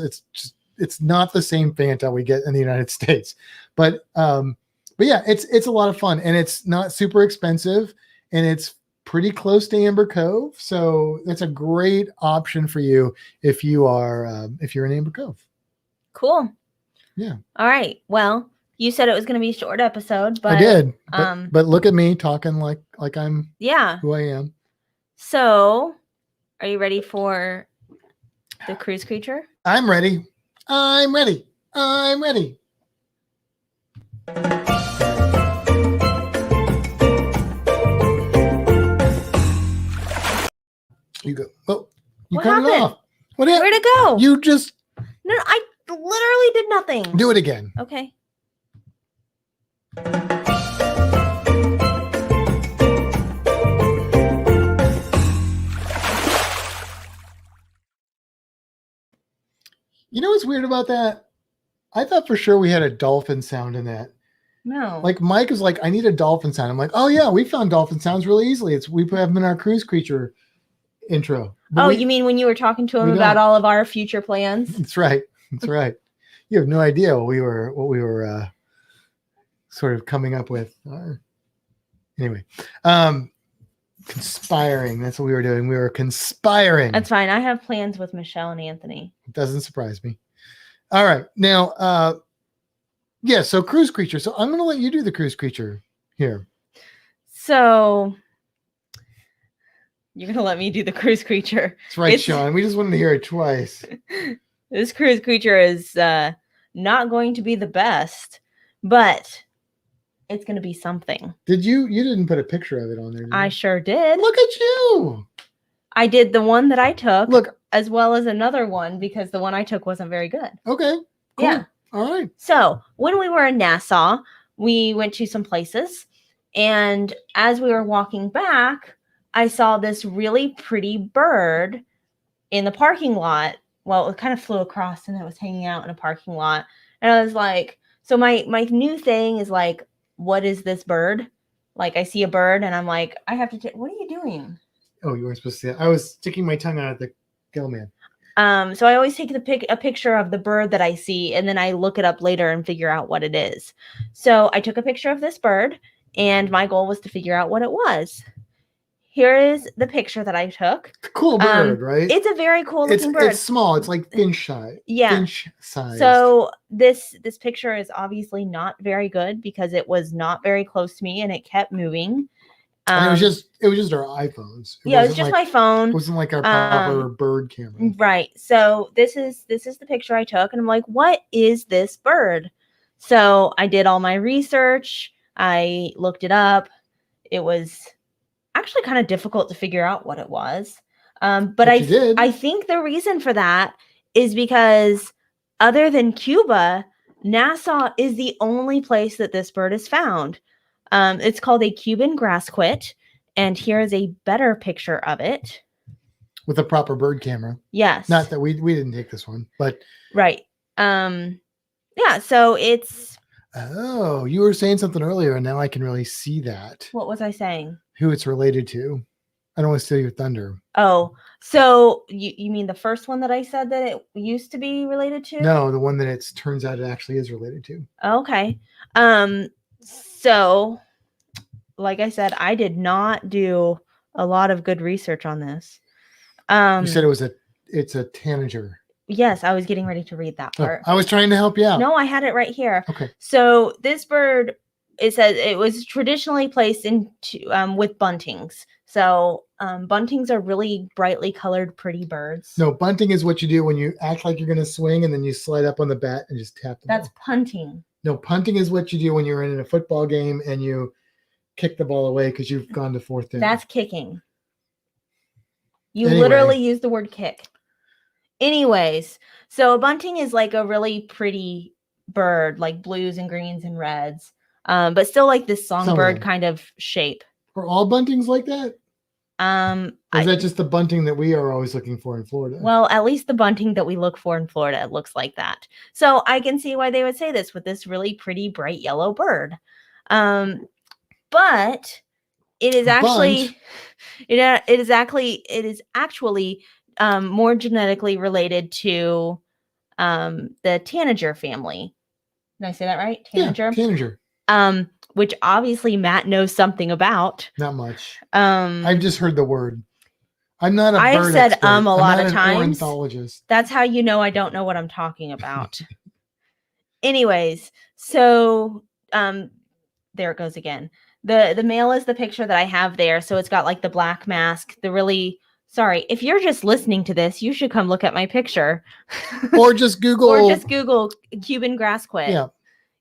It's not the same Fanta we get in the United States, but yeah, it's a lot of fun, and it's not super expensive, and it's pretty close to Aber Cove. So that's a great option for you if you're in Aber Cove. Cool. Yeah. All right. Well, you said it was going to be a short episode, but I did. But look at me talking like I'm who I am. So, are you ready for the cruise creature? I'm ready. You go. Oh, you What cut it happened? off. Where'd it go? You just No, I literally did nothing. do it again. Okay. You know what's weird about that? I thought for sure we had a dolphin sound in that. No. Like Mike was like, I need a dolphin sound. I'm like, oh yeah, we found dolphin sounds really easily. We have them in our cruise creature intro. But you mean when you were talking to him about all of our future plans? That's right. You have no idea what we were sort of coming up with. Anyway, conspiring. That's what we were doing. We were conspiring. That's fine. I have plans with Michelle and Anthony. It doesn't surprise me. All right. Now, yeah, so cruise creature. So I'm going to let you do the cruise creature here. So you're going to let me do the cruise creature. That's right, Sean. We just wanted to hear it twice. This cruise creature is not going to be the best, but it's going to be something. You didn't put a picture of it on there, did you? I sure did. Look at you. I did the one that I took. Look, as well as another one because the one I took wasn't very good. Okay. Cool. Yeah. All right. So when we were in Nassau, we went to some places. And as we were walking back, I saw this really pretty bird in the parking lot. Well, it kind of flew across and it was hanging out in a parking lot. And I was like, so my new thing is like, what is this bird? Like I see a bird and I'm like, I have to what are you doing? Oh, you weren't supposed to see that. I was sticking my tongue out at the gill man. So I always take a picture of the bird that I see, and then I look it up later and figure out what it is. So I took a picture of this bird, and my goal was to figure out what it was. Here is the picture that I took. Cool bird, right? It's a very cool looking bird. It's small. It's like finch size. Yeah. Finch size. So this picture is obviously not very good because it was not very close to me and it kept moving. And it was just our iPhones. It was just my phone. It wasn't like our proper bird camera. Right. So this is the picture I took, and I'm like, what is this bird? So I did all my research. I looked it up. It was actually kind of difficult to figure out what it was. But I think the reason for that is because other than Cuba, Nassau is the only place that this bird is found. It's called a Cuban grassquit, and here is a better picture of it. With a proper bird camera. Yes. Not that we didn't take this one, but. Right. Yeah, so it's. Oh, you were saying something earlier, and now I can really see that. What was I saying? Who it's related to. I don't want to steal your thunder. Oh, so you mean the first one that I said that it used to be related to? No, the one that it turns out it actually is related to. Okay. So, like I said, I did not do a lot of good research on this. You said it's a tanager. Yes, I was getting ready to read that part. I was trying to help you out. No, I had it right here. Okay. So this bird, it says it was traditionally placed into with buntings. So buntings are really brightly colored, pretty birds. No, bunting is what you do when you act like you're going to swing and then you slide up on the bat and just tap the That's ball. punting. No, punting is what you do when you're in a football game and you kick the ball away because you've gone to fourth down. That's kicking. You literally use the word kick. Anyways, so a bunting is like a really pretty bird, like blues and greens and reds, but still like this songbird kind of shape. Are all buntings like that? Or is that just the bunting that we are always looking for in Florida? Well, at least the bunting that we look for in Florida, it looks like that. So I can see why they would say this with this really pretty bright yellow bird. But it is actually it is actually more genetically related to the tanager family. Did I say that right? Tanager. Yeah, tanager. Which obviously Matt knows something about. Not much. I've just heard the word. I'm not a bird I've said expert. a lot of times. Ornithologist. That's how you know I don't know what I'm talking about. Anyways, so there it goes again. The male is the picture that I have there. So it's got like the black mask, sorry, if you're just listening to this, you should come look at my picture. Or just Google Cuban grassquit. Yeah.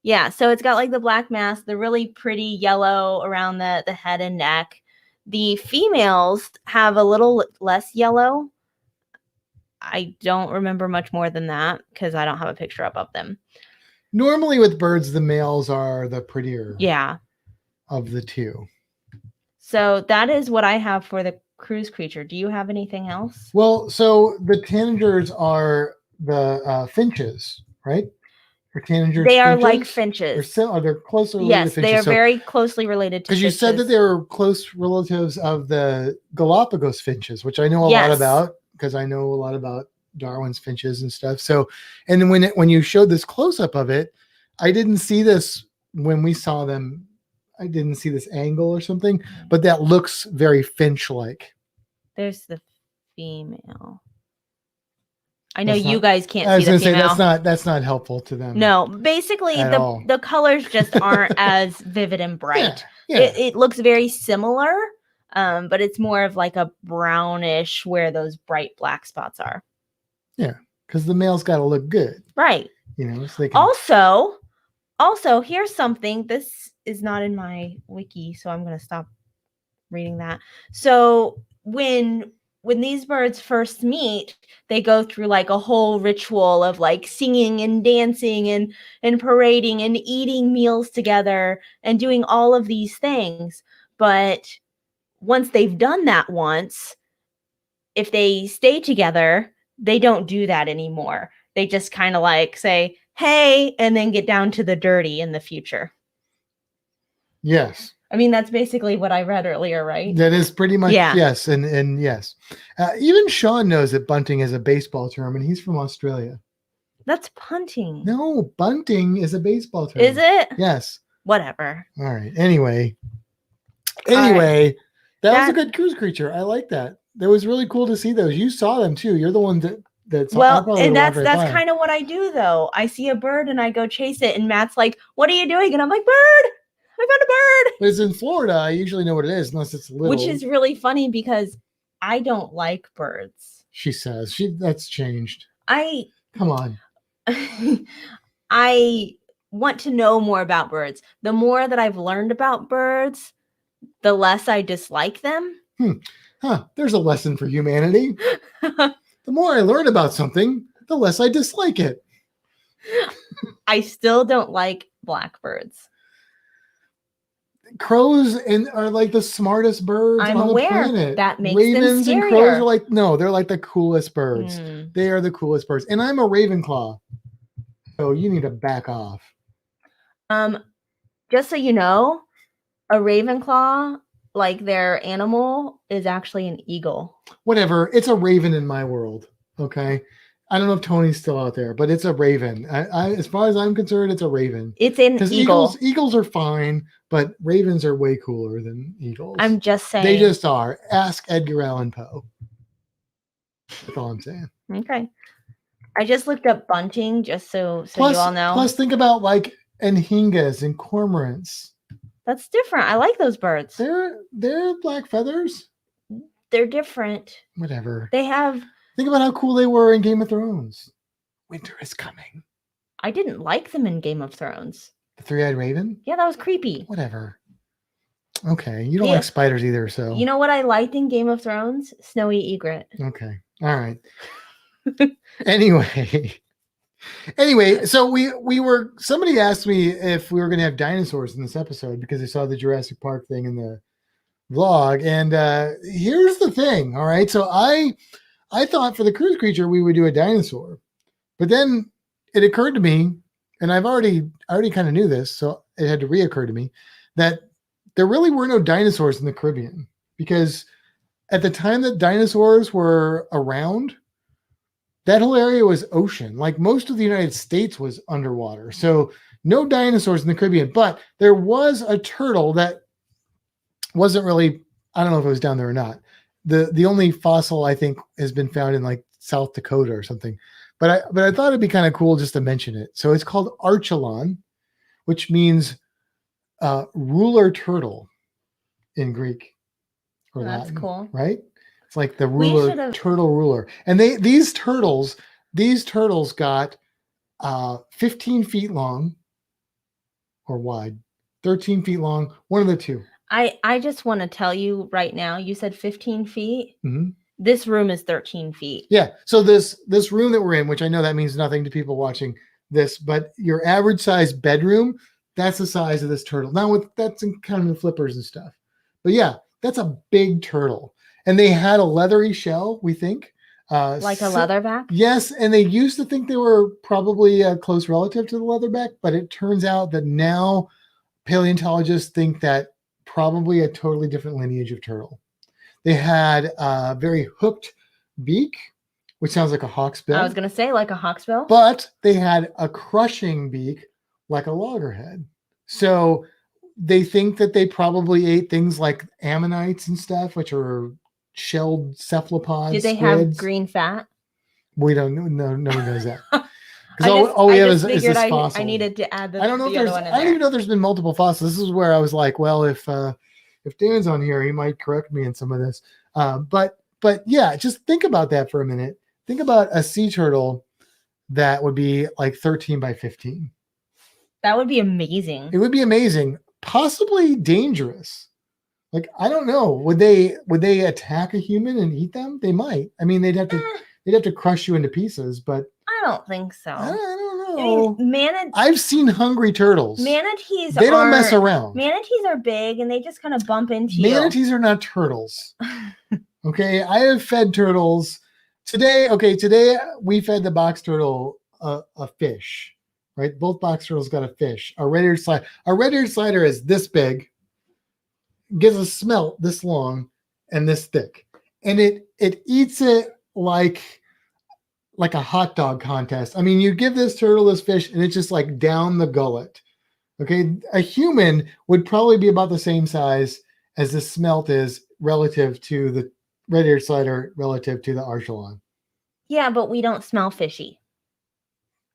Yeah, so it's got like the black mask, the really pretty yellow around the head and neck. The females have a little less yellow. I don't remember much more than that because I don't have a picture up of them. Normally with birds, the males are the prettier of the two. So that is what I have for the cruise creature. Do you have anything else? Well, so the tanagers are the finches, right? Or tanagers. They are like finches. They're closely related to finches. They are very closely related to finches. Because you said that they were close relatives of the Galapagos finches, which I know a lot about because I know a lot about Darwin's finches and stuff. So, and when you showed this close up of it, I didn't see this when we saw them. I didn't see this angle or something, but that looks very finch-like. There's the female. I know you guys can't see the female. I was going to say that's not helpful to them. No, basically the colors just aren't as vivid and bright. Yeah. It looks very similar, but it's more of like a brownish where those bright black spots are. Yeah, because the male's got to look good, right? You know, so they can... Also, here's something. This is not in my wiki, so I'm going to stop reading that. So when when these birds first meet, they go through like a whole ritual of like singing and dancing and parading and eating meals together and doing all of these things. But once they've done that once, if they stay together, they don't do that anymore. They just kind of like say, hey, and then get down to the dirty in the future. Yes. I mean, that's basically what I read earlier, right? That is pretty much, Yeah. yes. And yes. Even Sean knows that bunting is a baseball term, and he's from Australia. That's punting. No, bunting is a baseball term. Is it? Yes. Whatever. All right. Anyway, right. that was a good cruise creature. I like that. That was really cool to see those. You saw them too. You're the one that saw. Well, and that's kind of what I do though. I see a bird and I go chase it, and Matt's like, "What are you doing?" And I'm like, "Bird! I found a bird." But it's in Florida. I usually know what it is, unless it's little. Which is really funny because I don't like birds. She says that's changed. Come on. I want to know more about birds. The more that I've learned about birds, the less I dislike them. There's a lesson for humanity. The more I learn about something, the less I dislike it. I still don't like blackbirds. Crows are like the smartest birds on the planet. That makes Ravens them scarier. and crows are like, no, they're like the coolest birds. They are the coolest birds. And I'm a Ravenclaw. So you need to back off. Just so you know, a Ravenclaw, like their animal, is actually an eagle. Whatever. It's a raven in my world. Okay. I don't know if Tony's still out there, but it's a raven. As far as I'm concerned, it's a raven. It's an eagle. Eagles are fine, but ravens are way cooler than eagles. I'm just saying. They just are. Ask Edgar Allan Poe. That's all I'm saying. Okay. I just looked up bunting just so you all know. Plus, think about like anhingas and cormorants. That's different. I like those birds. They're black feathers. They're different. Whatever. They have. Think about how cool they were in Game of Thrones. Winter is coming. I didn't like them in Game of Thrones. The three-eyed raven? Yeah, that was creepy. Whatever. Okay. You don't like spiders either, so. You know what I liked in Game of Thrones? Snowy egret. Okay. All right. Anyway, so somebody asked me if we were going to have dinosaurs in this episode because they saw the Jurassic Park thing in the vlog. And here's the thing. All right. So I thought for the cruise creature, we would do a dinosaur, but then it occurred to me, and I already kind of knew this, so it had to reoccur to me that there really were no dinosaurs in the Caribbean, because at the time that dinosaurs were around, that whole area was ocean. Like most of the United States was underwater. So no dinosaurs in the Caribbean, but there was a turtle that wasn't really, I don't know if it was down there or not. The only fossil I think has been found in like South Dakota or something. But I thought it'd be kind of cool just to mention it. So it's called Archelon, which means ruler turtle in Greek. Or That's Latin, cool. Right? It's like the ruler, turtle ruler. And these turtles got 15 feet long or wide, 13 feet long, one of the two. I just want to tell you right now, you said 15 feet. Mm-hmm. This room is 13 feet. Yeah. So this room that we're in, which I know that means nothing to people watching this, but your average size bedroom, that's the size of this turtle. Now that's in kind of the flippers and stuff. But yeah, that's a big turtle. And they had a leathery shell, we think. Like a leatherback? Yes. And they used to think they were probably a close relative to the leatherback, but it turns out that now paleontologists think that probably a totally different lineage of turtle. They had a very hooked beak, which sounds like a hawk's bill. I was going to say like a hawk's bill. But they had a crushing beak like a loggerhead. So they think that they probably ate things like ammonites and stuff, which are shelled cephalopods. Did they have green fat? We don't know. No one knows that. Because all we have is this fossil. I needed to add the, I don't know if there's. I don't even know if there's been multiple fossils. This is where I was like, well, if Dan's on here, he might correct me in some of this. But yeah, just think about that for a minute. Think about a sea turtle that would be like 13 by 15. That would be amazing. It would be amazing. Possibly dangerous. Like, I don't know. Would they attack a human and eat them? They might. I mean, they'd have to crush you into pieces, but I don't think so. I don't I know. mean, I've seen hungry turtles. manatees They don't mess around. Manatees are big and they just kind of bump into you. Manatees are not turtles. Okay, I have fed turtles today. Okay, today we fed the box turtle a fish. Right, both box turtles got a fish. Our red-eared slider is this big, gives a smelt this long and this thick, and it eats it like a hot dog contest. I mean, you give this turtle this fish and it's just like down the gullet. Okay, a human would probably be about the same size as the smelt is relative to the red-eared slider relative to the archelon. Yeah, but we don't smell fishy.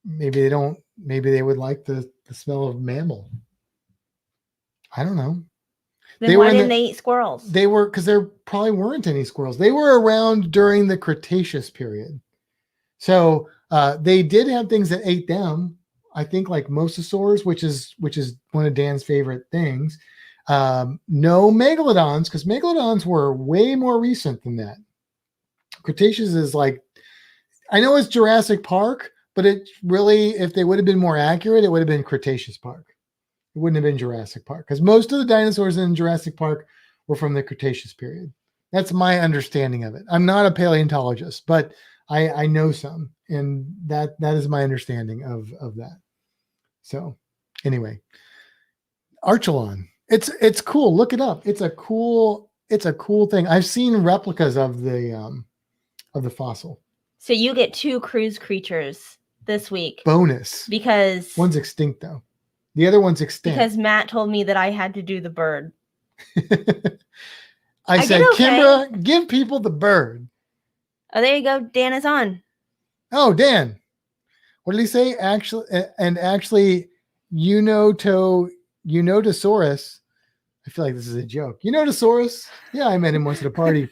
Maybe they don't. Maybe they would like the smell of mammal. I don't know. Then why didn't they eat squirrels? They were, because there probably weren't any squirrels. They were around during the Cretaceous period. So they did have things that ate them. I think like mosasaurs, which is one of Dan's favorite things. No megalodons, because megalodons were way more recent than that. Cretaceous is like, I know it's Jurassic Park, but it really, if they would have been more accurate, it would have been Cretaceous Park. It wouldn't have been Jurassic Park, because most of the dinosaurs in Jurassic Park were from the Cretaceous period. That's my understanding of it. I'm not a paleontologist, but I know some, and that is my understanding of that. So anyway, archelon. It's cool. Look it up. It's a cool thing. I've seen replicas of the fossil. So you get 2 cruise creatures this week. Bonus. Because one's extinct though. The other one's extinct. Because Matt told me that I had to do the bird. I said, okay. Kimbra, give people the bird. Oh, there you go. Dan is on. Oh, Dan. What did he say? Actually, Unitosaurus. I feel like this is a joke. Unitosaurus. Yeah, I met him once at a party.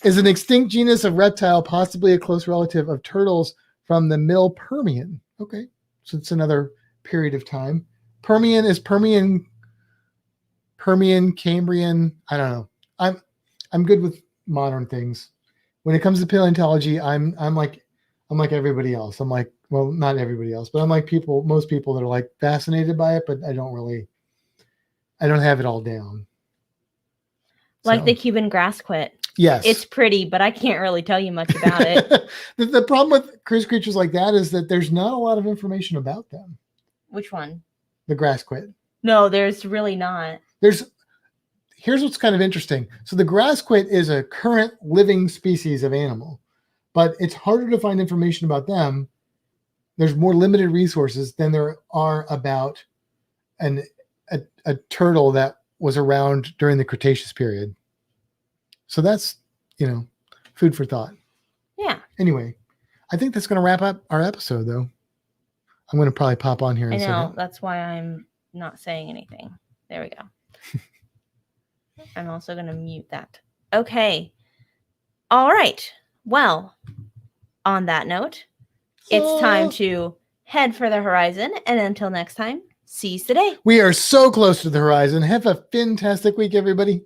Is an extinct genus of reptile, possibly a close relative of turtles from the Middle Permian. Okay, so it's another period of time. Permian, Cambrian. I don't know. I'm good with modern things. When it comes to paleontology, I'm like everybody else. I'm like, well, not everybody else, but I'm like most people that are like fascinated by it, but I don't have it all down. Like the Cuban grass quit. Yes. It's pretty, but I can't really tell you much about it. The problem with cruise creatures like that is that there's not a lot of information about them. Which one? The grass quit. No, there's really not. Here's what's kind of interesting. So the grass quit is a current living species of animal, but it's harder to find information about them. There's more limited resources than there are about a turtle that was around during the Cretaceous period. So that's, food for thought. Yeah. Anyway, I think that's going to wrap up our episode, though. I'm going to probably pop on here. I know. That's why I'm not saying anything. There we go. I'm also going to mute that. Okay. All right. Well, on that note, it's time to head for the horizon. And until next time, see you today. We are so close to the horizon. Have a fantastic week, everybody.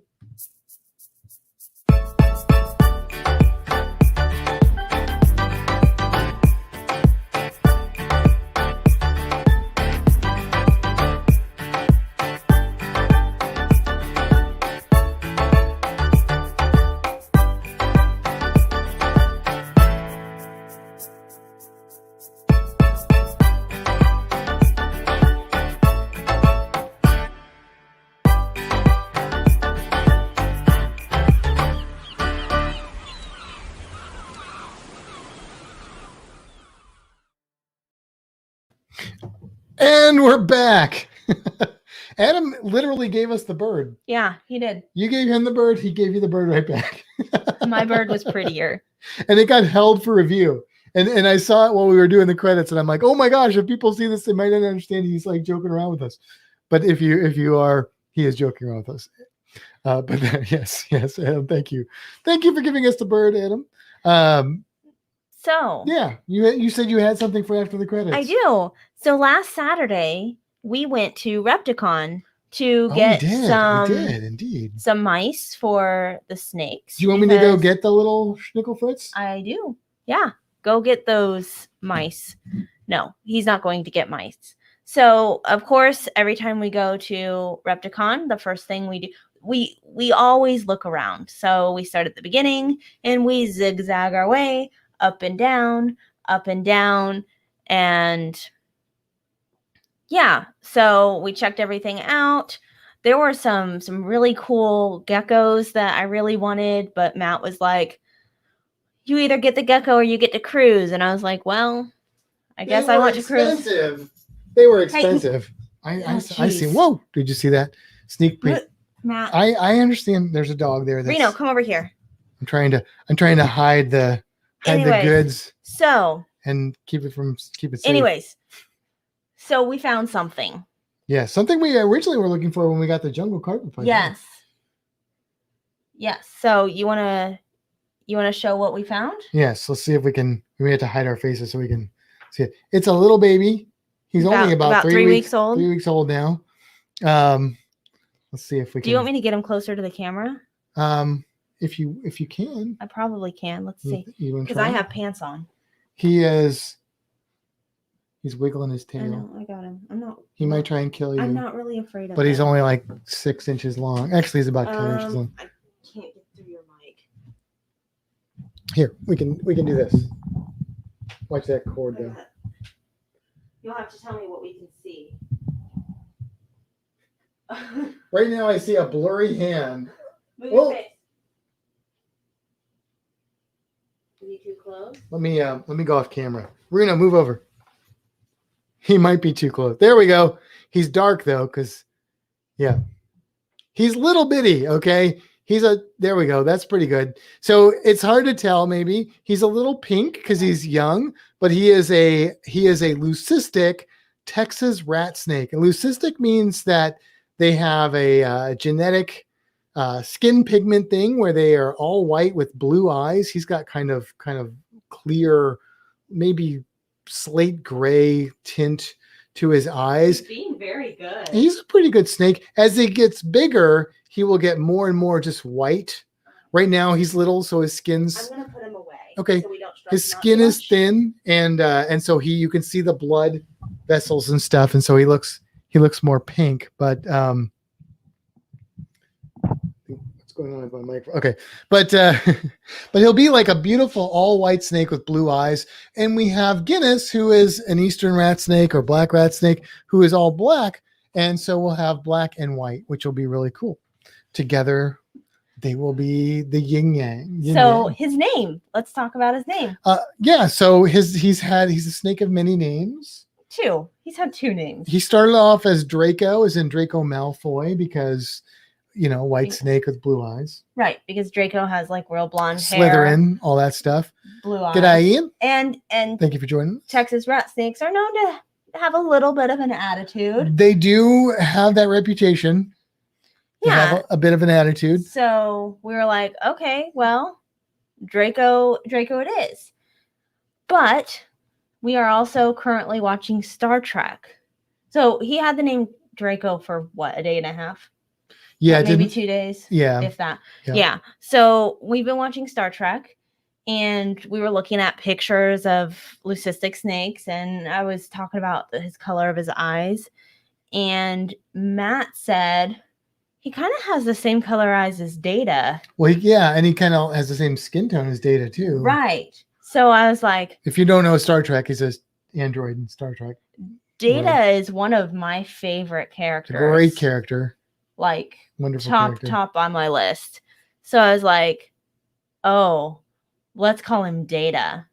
And we're back. Adam literally gave us the bird. Yeah, he did. You gave him the bird. He gave you the bird right back. My bird was prettier. And it got held for review. And I saw it while we were doing the credits. And I'm like, oh my gosh, if people see this, they might not understand he's like joking around with us. But if you are, he is joking around with us. But yes, Adam, thank you. Thank you for giving us the bird, Adam. So yeah, you said you had something for after the credits. I do. So last Saturday we went to Repticon to Oh, get we did indeed. some mice for the snakes. Do you want me to go because get the little schnickelfritz? I do. Yeah. Go get those mice. No, he's not going to get mice. So, of course, every time we go to Repticon, the first thing we do, we always look around. So we start at the beginning and we zigzag our way up and down, and yeah, so we checked everything out. There were some really cool geckos that I really wanted, but Matt was like, you either get the gecko or you get to cruise. And I was like, well, I guess I want to cruise. They were expensive. I see. Jeez. Whoa! Did you see that sneak peek? Matt, I understand. There's a dog there. Reno, come over here. I'm trying to hide the goods So, and keep it safe. anyways, so we found something. Yeah, something we originally were looking for when we got the jungle carpet punch. Yes. So you wanna show what we found? Yes. Let's see if we can. We have to hide our faces so we can see it. It's a little baby. He's only about 3 weeks old. 3 weeks old now. Let's see if we can. Do you want me to get him closer to the camera? If you can. I probably can. Let's see. Because I have pants on. He's wiggling his tail. I know. I got him. He might try and kill you. I'm not really afraid of But he's him. only like 6 inches long. Actually, he's about 10 inches long. I can't get through your mic. Here, we can do this. Watch that cord though. You'll have to tell me what we can see. Right now, I see a blurry hand. Move Whoa. your face. Is he too close? Let me go off camera. Reno, move over. He might be too close. There we go. He's dark though, because yeah, he's little bitty. Okay, there we go. That's pretty good. So it's hard to tell. Maybe he's a little pink because he's young, but he is a leucistic Texas rat snake. And leucistic means that they have a genetic skin pigment thing where they are all white with blue eyes. He's got kind of clear, maybe slate gray tint to his eyes. He's being very good. He's a pretty good snake. As he gets bigger, he will get more and more just white. Right now he's little, so his skin's I'm gonna put him away. okay. So we don't stress His him out skin too is much. thin, and so you can see the blood vessels and stuff, and so he looks more pink. But what's going on with my mic? Okay, but he'll be like a beautiful all white snake with blue eyes. And we have Guinness, who is an eastern rat snake or black rat snake, who is all black, and so we'll have black and white, which will be really cool. Together, they will be the yin yang. So his name. Let's talk about his name. Yeah. So he's a snake of many names. 2. He's had 2 names. He started off as Draco, as in Draco Malfoy, because white snake with blue eyes. Right, because Draco has like real blonde hair, Slytherin, all that stuff. blue eyes. G'day, Ian. And Thank you for joining us. Texas rat snakes are known to have a little bit of an attitude. They do have that reputation. They Yeah. have a bit of an attitude. So we were like, okay, well, Draco it is. But we are also currently watching Star Trek. So he had the name Draco for what, a day and a half? Yeah, Maybe 2 days. Yeah. If that. Yeah. Yeah. So we've been watching Star Trek and we were looking at pictures of leucistic snakes, and I was talking about his color of his eyes. And Matt said he kind of has the same color eyes as Data. Well, yeah, and he kind of has the same skin tone as Data too. Right. So I was like, If you don't know Star Trek, he's an android in Star Trek. Data is one of my favorite characters. Great character. Like Wonderful character. top on my list. So I was like, oh, let's call him Data.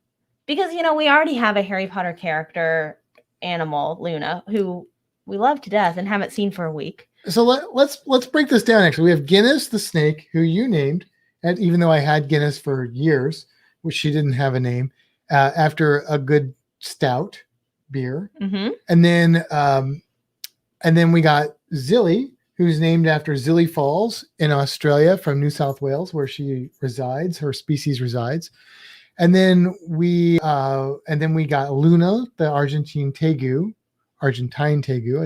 Because, we already have a Harry Potter character animal, Luna, who we love to death and haven't seen for a week. So let's break this down. Actually, we have Guinness the snake, who you named, and even though I had Guinness for years, which she didn't have a name, after a good stout beer, Mm-hmm. and then we got Zilly, who's named after Zilly Falls in Australia, from New South Wales, where she resides. Her species resides. And then we got Luna, the Argentine tegu, I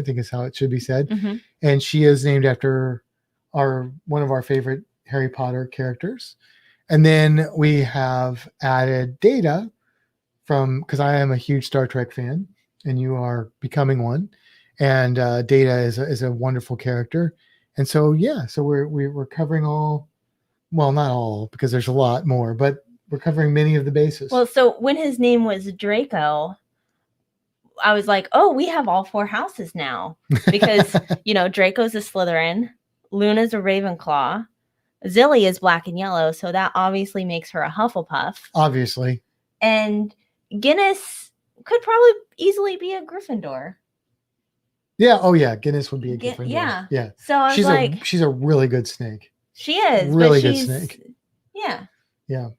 think is how it should be said. Mm-hmm. and she is named after one of our favorite Harry Potter characters. And then we have added Data because I am a huge Star Trek fan, and you are becoming one. And Data is a wonderful character. And so so we're covering all, well, not all because there's a lot more, but we're covering many of the bases. Well, so when his name was Draco, I was like, oh, we have all 4 houses now because Draco's a Slytherin, Luna's a Ravenclaw, Zilly is black and yellow, so that obviously makes her a Hufflepuff. Obviously. And Guinness could probably easily be a Gryffindor. Yeah. Oh, yeah. Guinness would be a Gryffindor. Yeah. Yeah. So I was like, she's a really good snake. She is. Really good snake. Yeah. Yeah.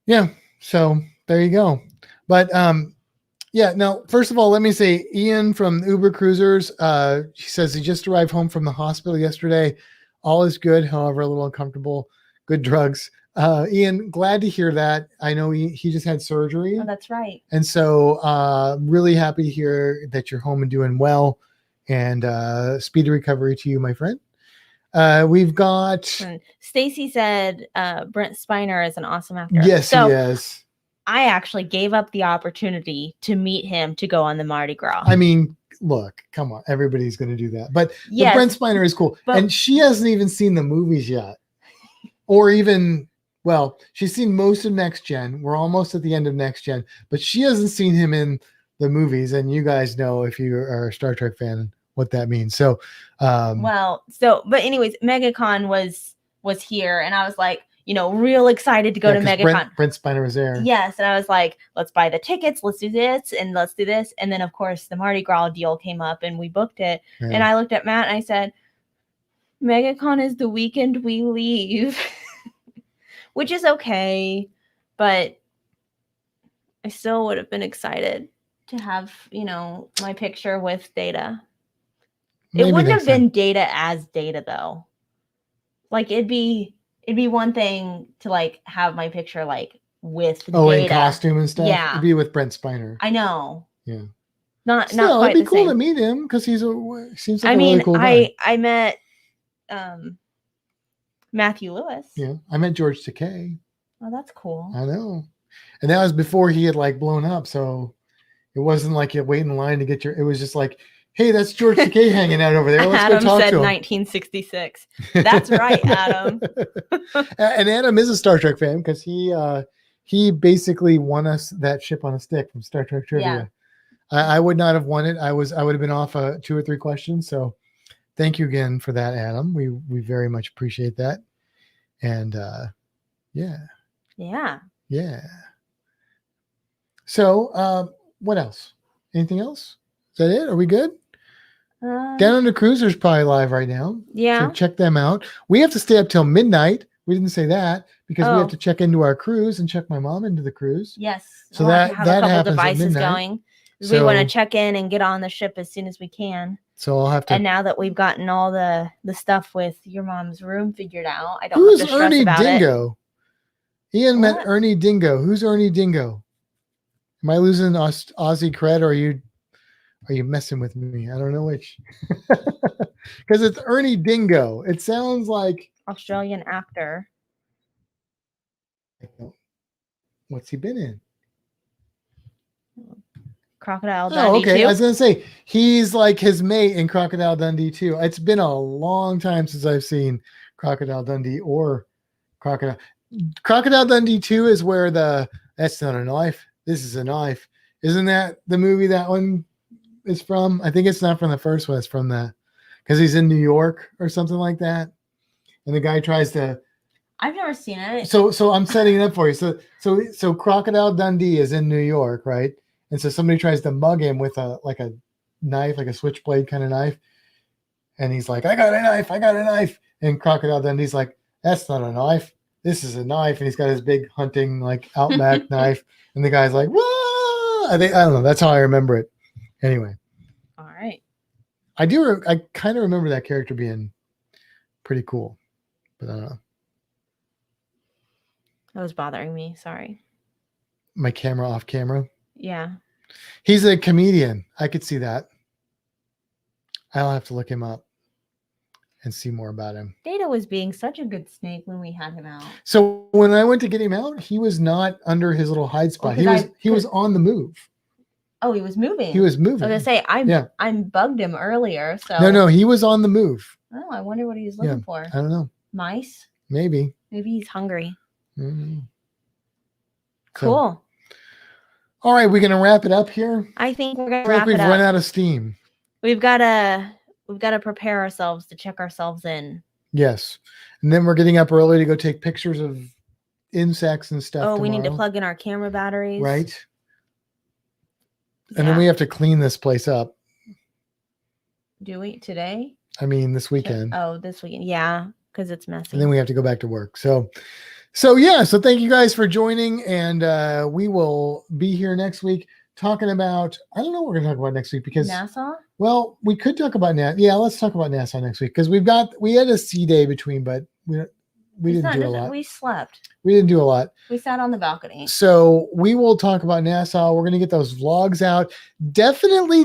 Yeah. So there you go. But now, first of all, let me say, Ian from Uber Cruisers, he says he just arrived home from the hospital yesterday. All is good, however, a little uncomfortable. Good drugs. Ian, glad to hear that. I know he just had surgery. Oh, that's right. And so really happy to hear that you're home and doing well, and speedy recovery to you, my friend. We've got... Stacy said Brent Spiner is an awesome actor. Yes, he is. I actually gave up the opportunity to meet him to go on the Mardi Gras. I mean, look, come on. Everybody's going to do that. But yes, Brent Spiner is cool. And she hasn't even seen the movies yet. Or even... Well, she's seen most of Next Gen. We're almost at the end of Next Gen, but she hasn't seen him in the movies. And you guys know, if you are a Star Trek fan, what that means. So, but anyways, MegaCon was here, and I was like, real excited to go to MegaCon. Brent Spiner was there. Yes, and I was like, let's buy the tickets, let's do this, and let's do this. And then, of course, the Mardi Gras deal came up, and we booked it. Yeah. And I looked at Matt and I said, MegaCon is the weekend we leave. Which is okay, but I still would have been excited to have, my picture with Data. Maybe it wouldn't have been Data as Data though. Like it'd be one thing to like have my picture like with Data. In costume and stuff. Yeah, it'd be with Brent Spiner. I know. Yeah. Not quite it'd be cool same. To meet him because seems like a really cool guy. I met Matthew Lewis. Yeah, I met George Takei. Oh, that's cool. I know. And that was before he had like blown up. So it wasn't like you wait in line to get it was just like, hey, that's George Takei hanging out over there. Let's Adam go talk said to him. 1966. That's right, Adam. And Adam is a Star Trek fan because he basically won us that ship on a stick from Star Trek Trivia. Yeah. I would not have won it. I would have been off 2 or 3 questions. So thank you again for that, Adam. We very much appreciate that. And yeah. So what else? Anything else? Is that it? Are we good? Down Under Cruiser's probably live right now. Yeah. So check them out. We have to stay up till midnight. We didn't say that because we have to check into our cruise and check my mom into the cruise. Yes. So that have a couple happens devices at midnight. going. We want to check in and get on the ship as soon as we can. So I'll have to. And now that we've gotten all the stuff with your mom's room figured out, I don't have to stress Ernie about Dingo? Ian met Ernie Dingo. Who's Ernie Dingo? Am I losing Aussie cred, or are you messing with me? I don't know which. Because it's Ernie Dingo. It sounds like Australian actor. What's he been in? Crocodile Dundee. Oh, okay. 2? I was gonna say he's like his mate in Crocodile Dundee 2. It's been a long time since I've seen Crocodile Dundee or Crocodile Dundee 2 is where that's not a knife. This is a knife. Isn't that the movie that one is from? I think it's not from the first one. It's from because he's in New York or something like that. And the guy tries to. I've never seen it. So I'm setting it up for you. So Crocodile Dundee is in New York, right? And so somebody tries to mug him with a knife, like a switchblade kind of knife. And he's like, I got a knife. And Crocodile Dundee's like, that's not a knife. This is a knife. And he's got his big hunting, like Outback knife. And the guy's like, whoa! I don't know. That's how I remember it. Anyway. All right. I kind of remember that character being pretty cool. But I don't know. That was bothering me. Sorry. My camera off camera. Yeah. He's a comedian. I could see that. I'll have to look him up. and see more about him. Data was being such a good snake when we had him out. So when I went to get him out, he was not under his little hide spot. 'cause He was on the move. Oh, he was moving. He was moving. I was gonna say I bugged him earlier. So No, he was on the move. Oh, I wonder what he was looking for. I don't know. Mice? Maybe he's hungry. Mm-hmm. Cool. All right, we're gonna wrap it up here. I think we're gonna I feel like wrap we've it up. run out of steam. We've gotta prepare ourselves to check ourselves in. Yes, and then we're getting up early to go take pictures of insects and stuff. Oh, we need to tomorrow. plug in our camera batteries. Right. And then we have to clean this place up. Do we today? I mean, this weekend. Oh, this weekend. Yeah, because it's messy. And then we have to go back to work. So thank you guys for joining, and we will be here next week talking about. I don't know what we're going to talk about next week because NASA. Well, we could talk about NASA. Yeah, let's talk about NASA next week because we had a sea day between, but we didn't do a lot. We slept. We didn't do a lot. We sat on the balcony. So we will talk about NASA. We're going to get those vlogs out. Definitely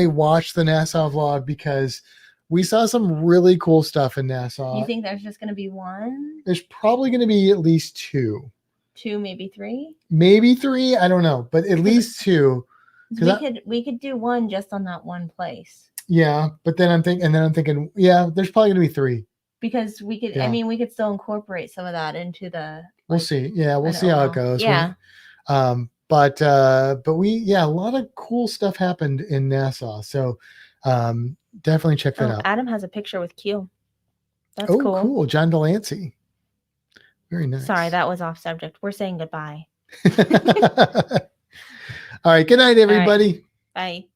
watch the NASA vlog because we saw some really cool stuff in NASA. You think there's just going to be one? There's probably going to be at least two. Two, maybe three? Maybe three. I don't know, but at least two. We could do one just on that one place. Yeah, but then I'm thinking, yeah, there's probably going to be three. Because we could, Yeah. I mean, we could still incorporate some of that into the. We'll see. Yeah, we'll see how it goes. Yeah. But a lot of cool stuff happened in NASA. So definitely check that out. Adam has a picture with Q. That's Oh, cool. Cool. John Delancey. Very nice. Sorry, that was off subject. We're saying goodbye. All right. Good night, everybody. Bye.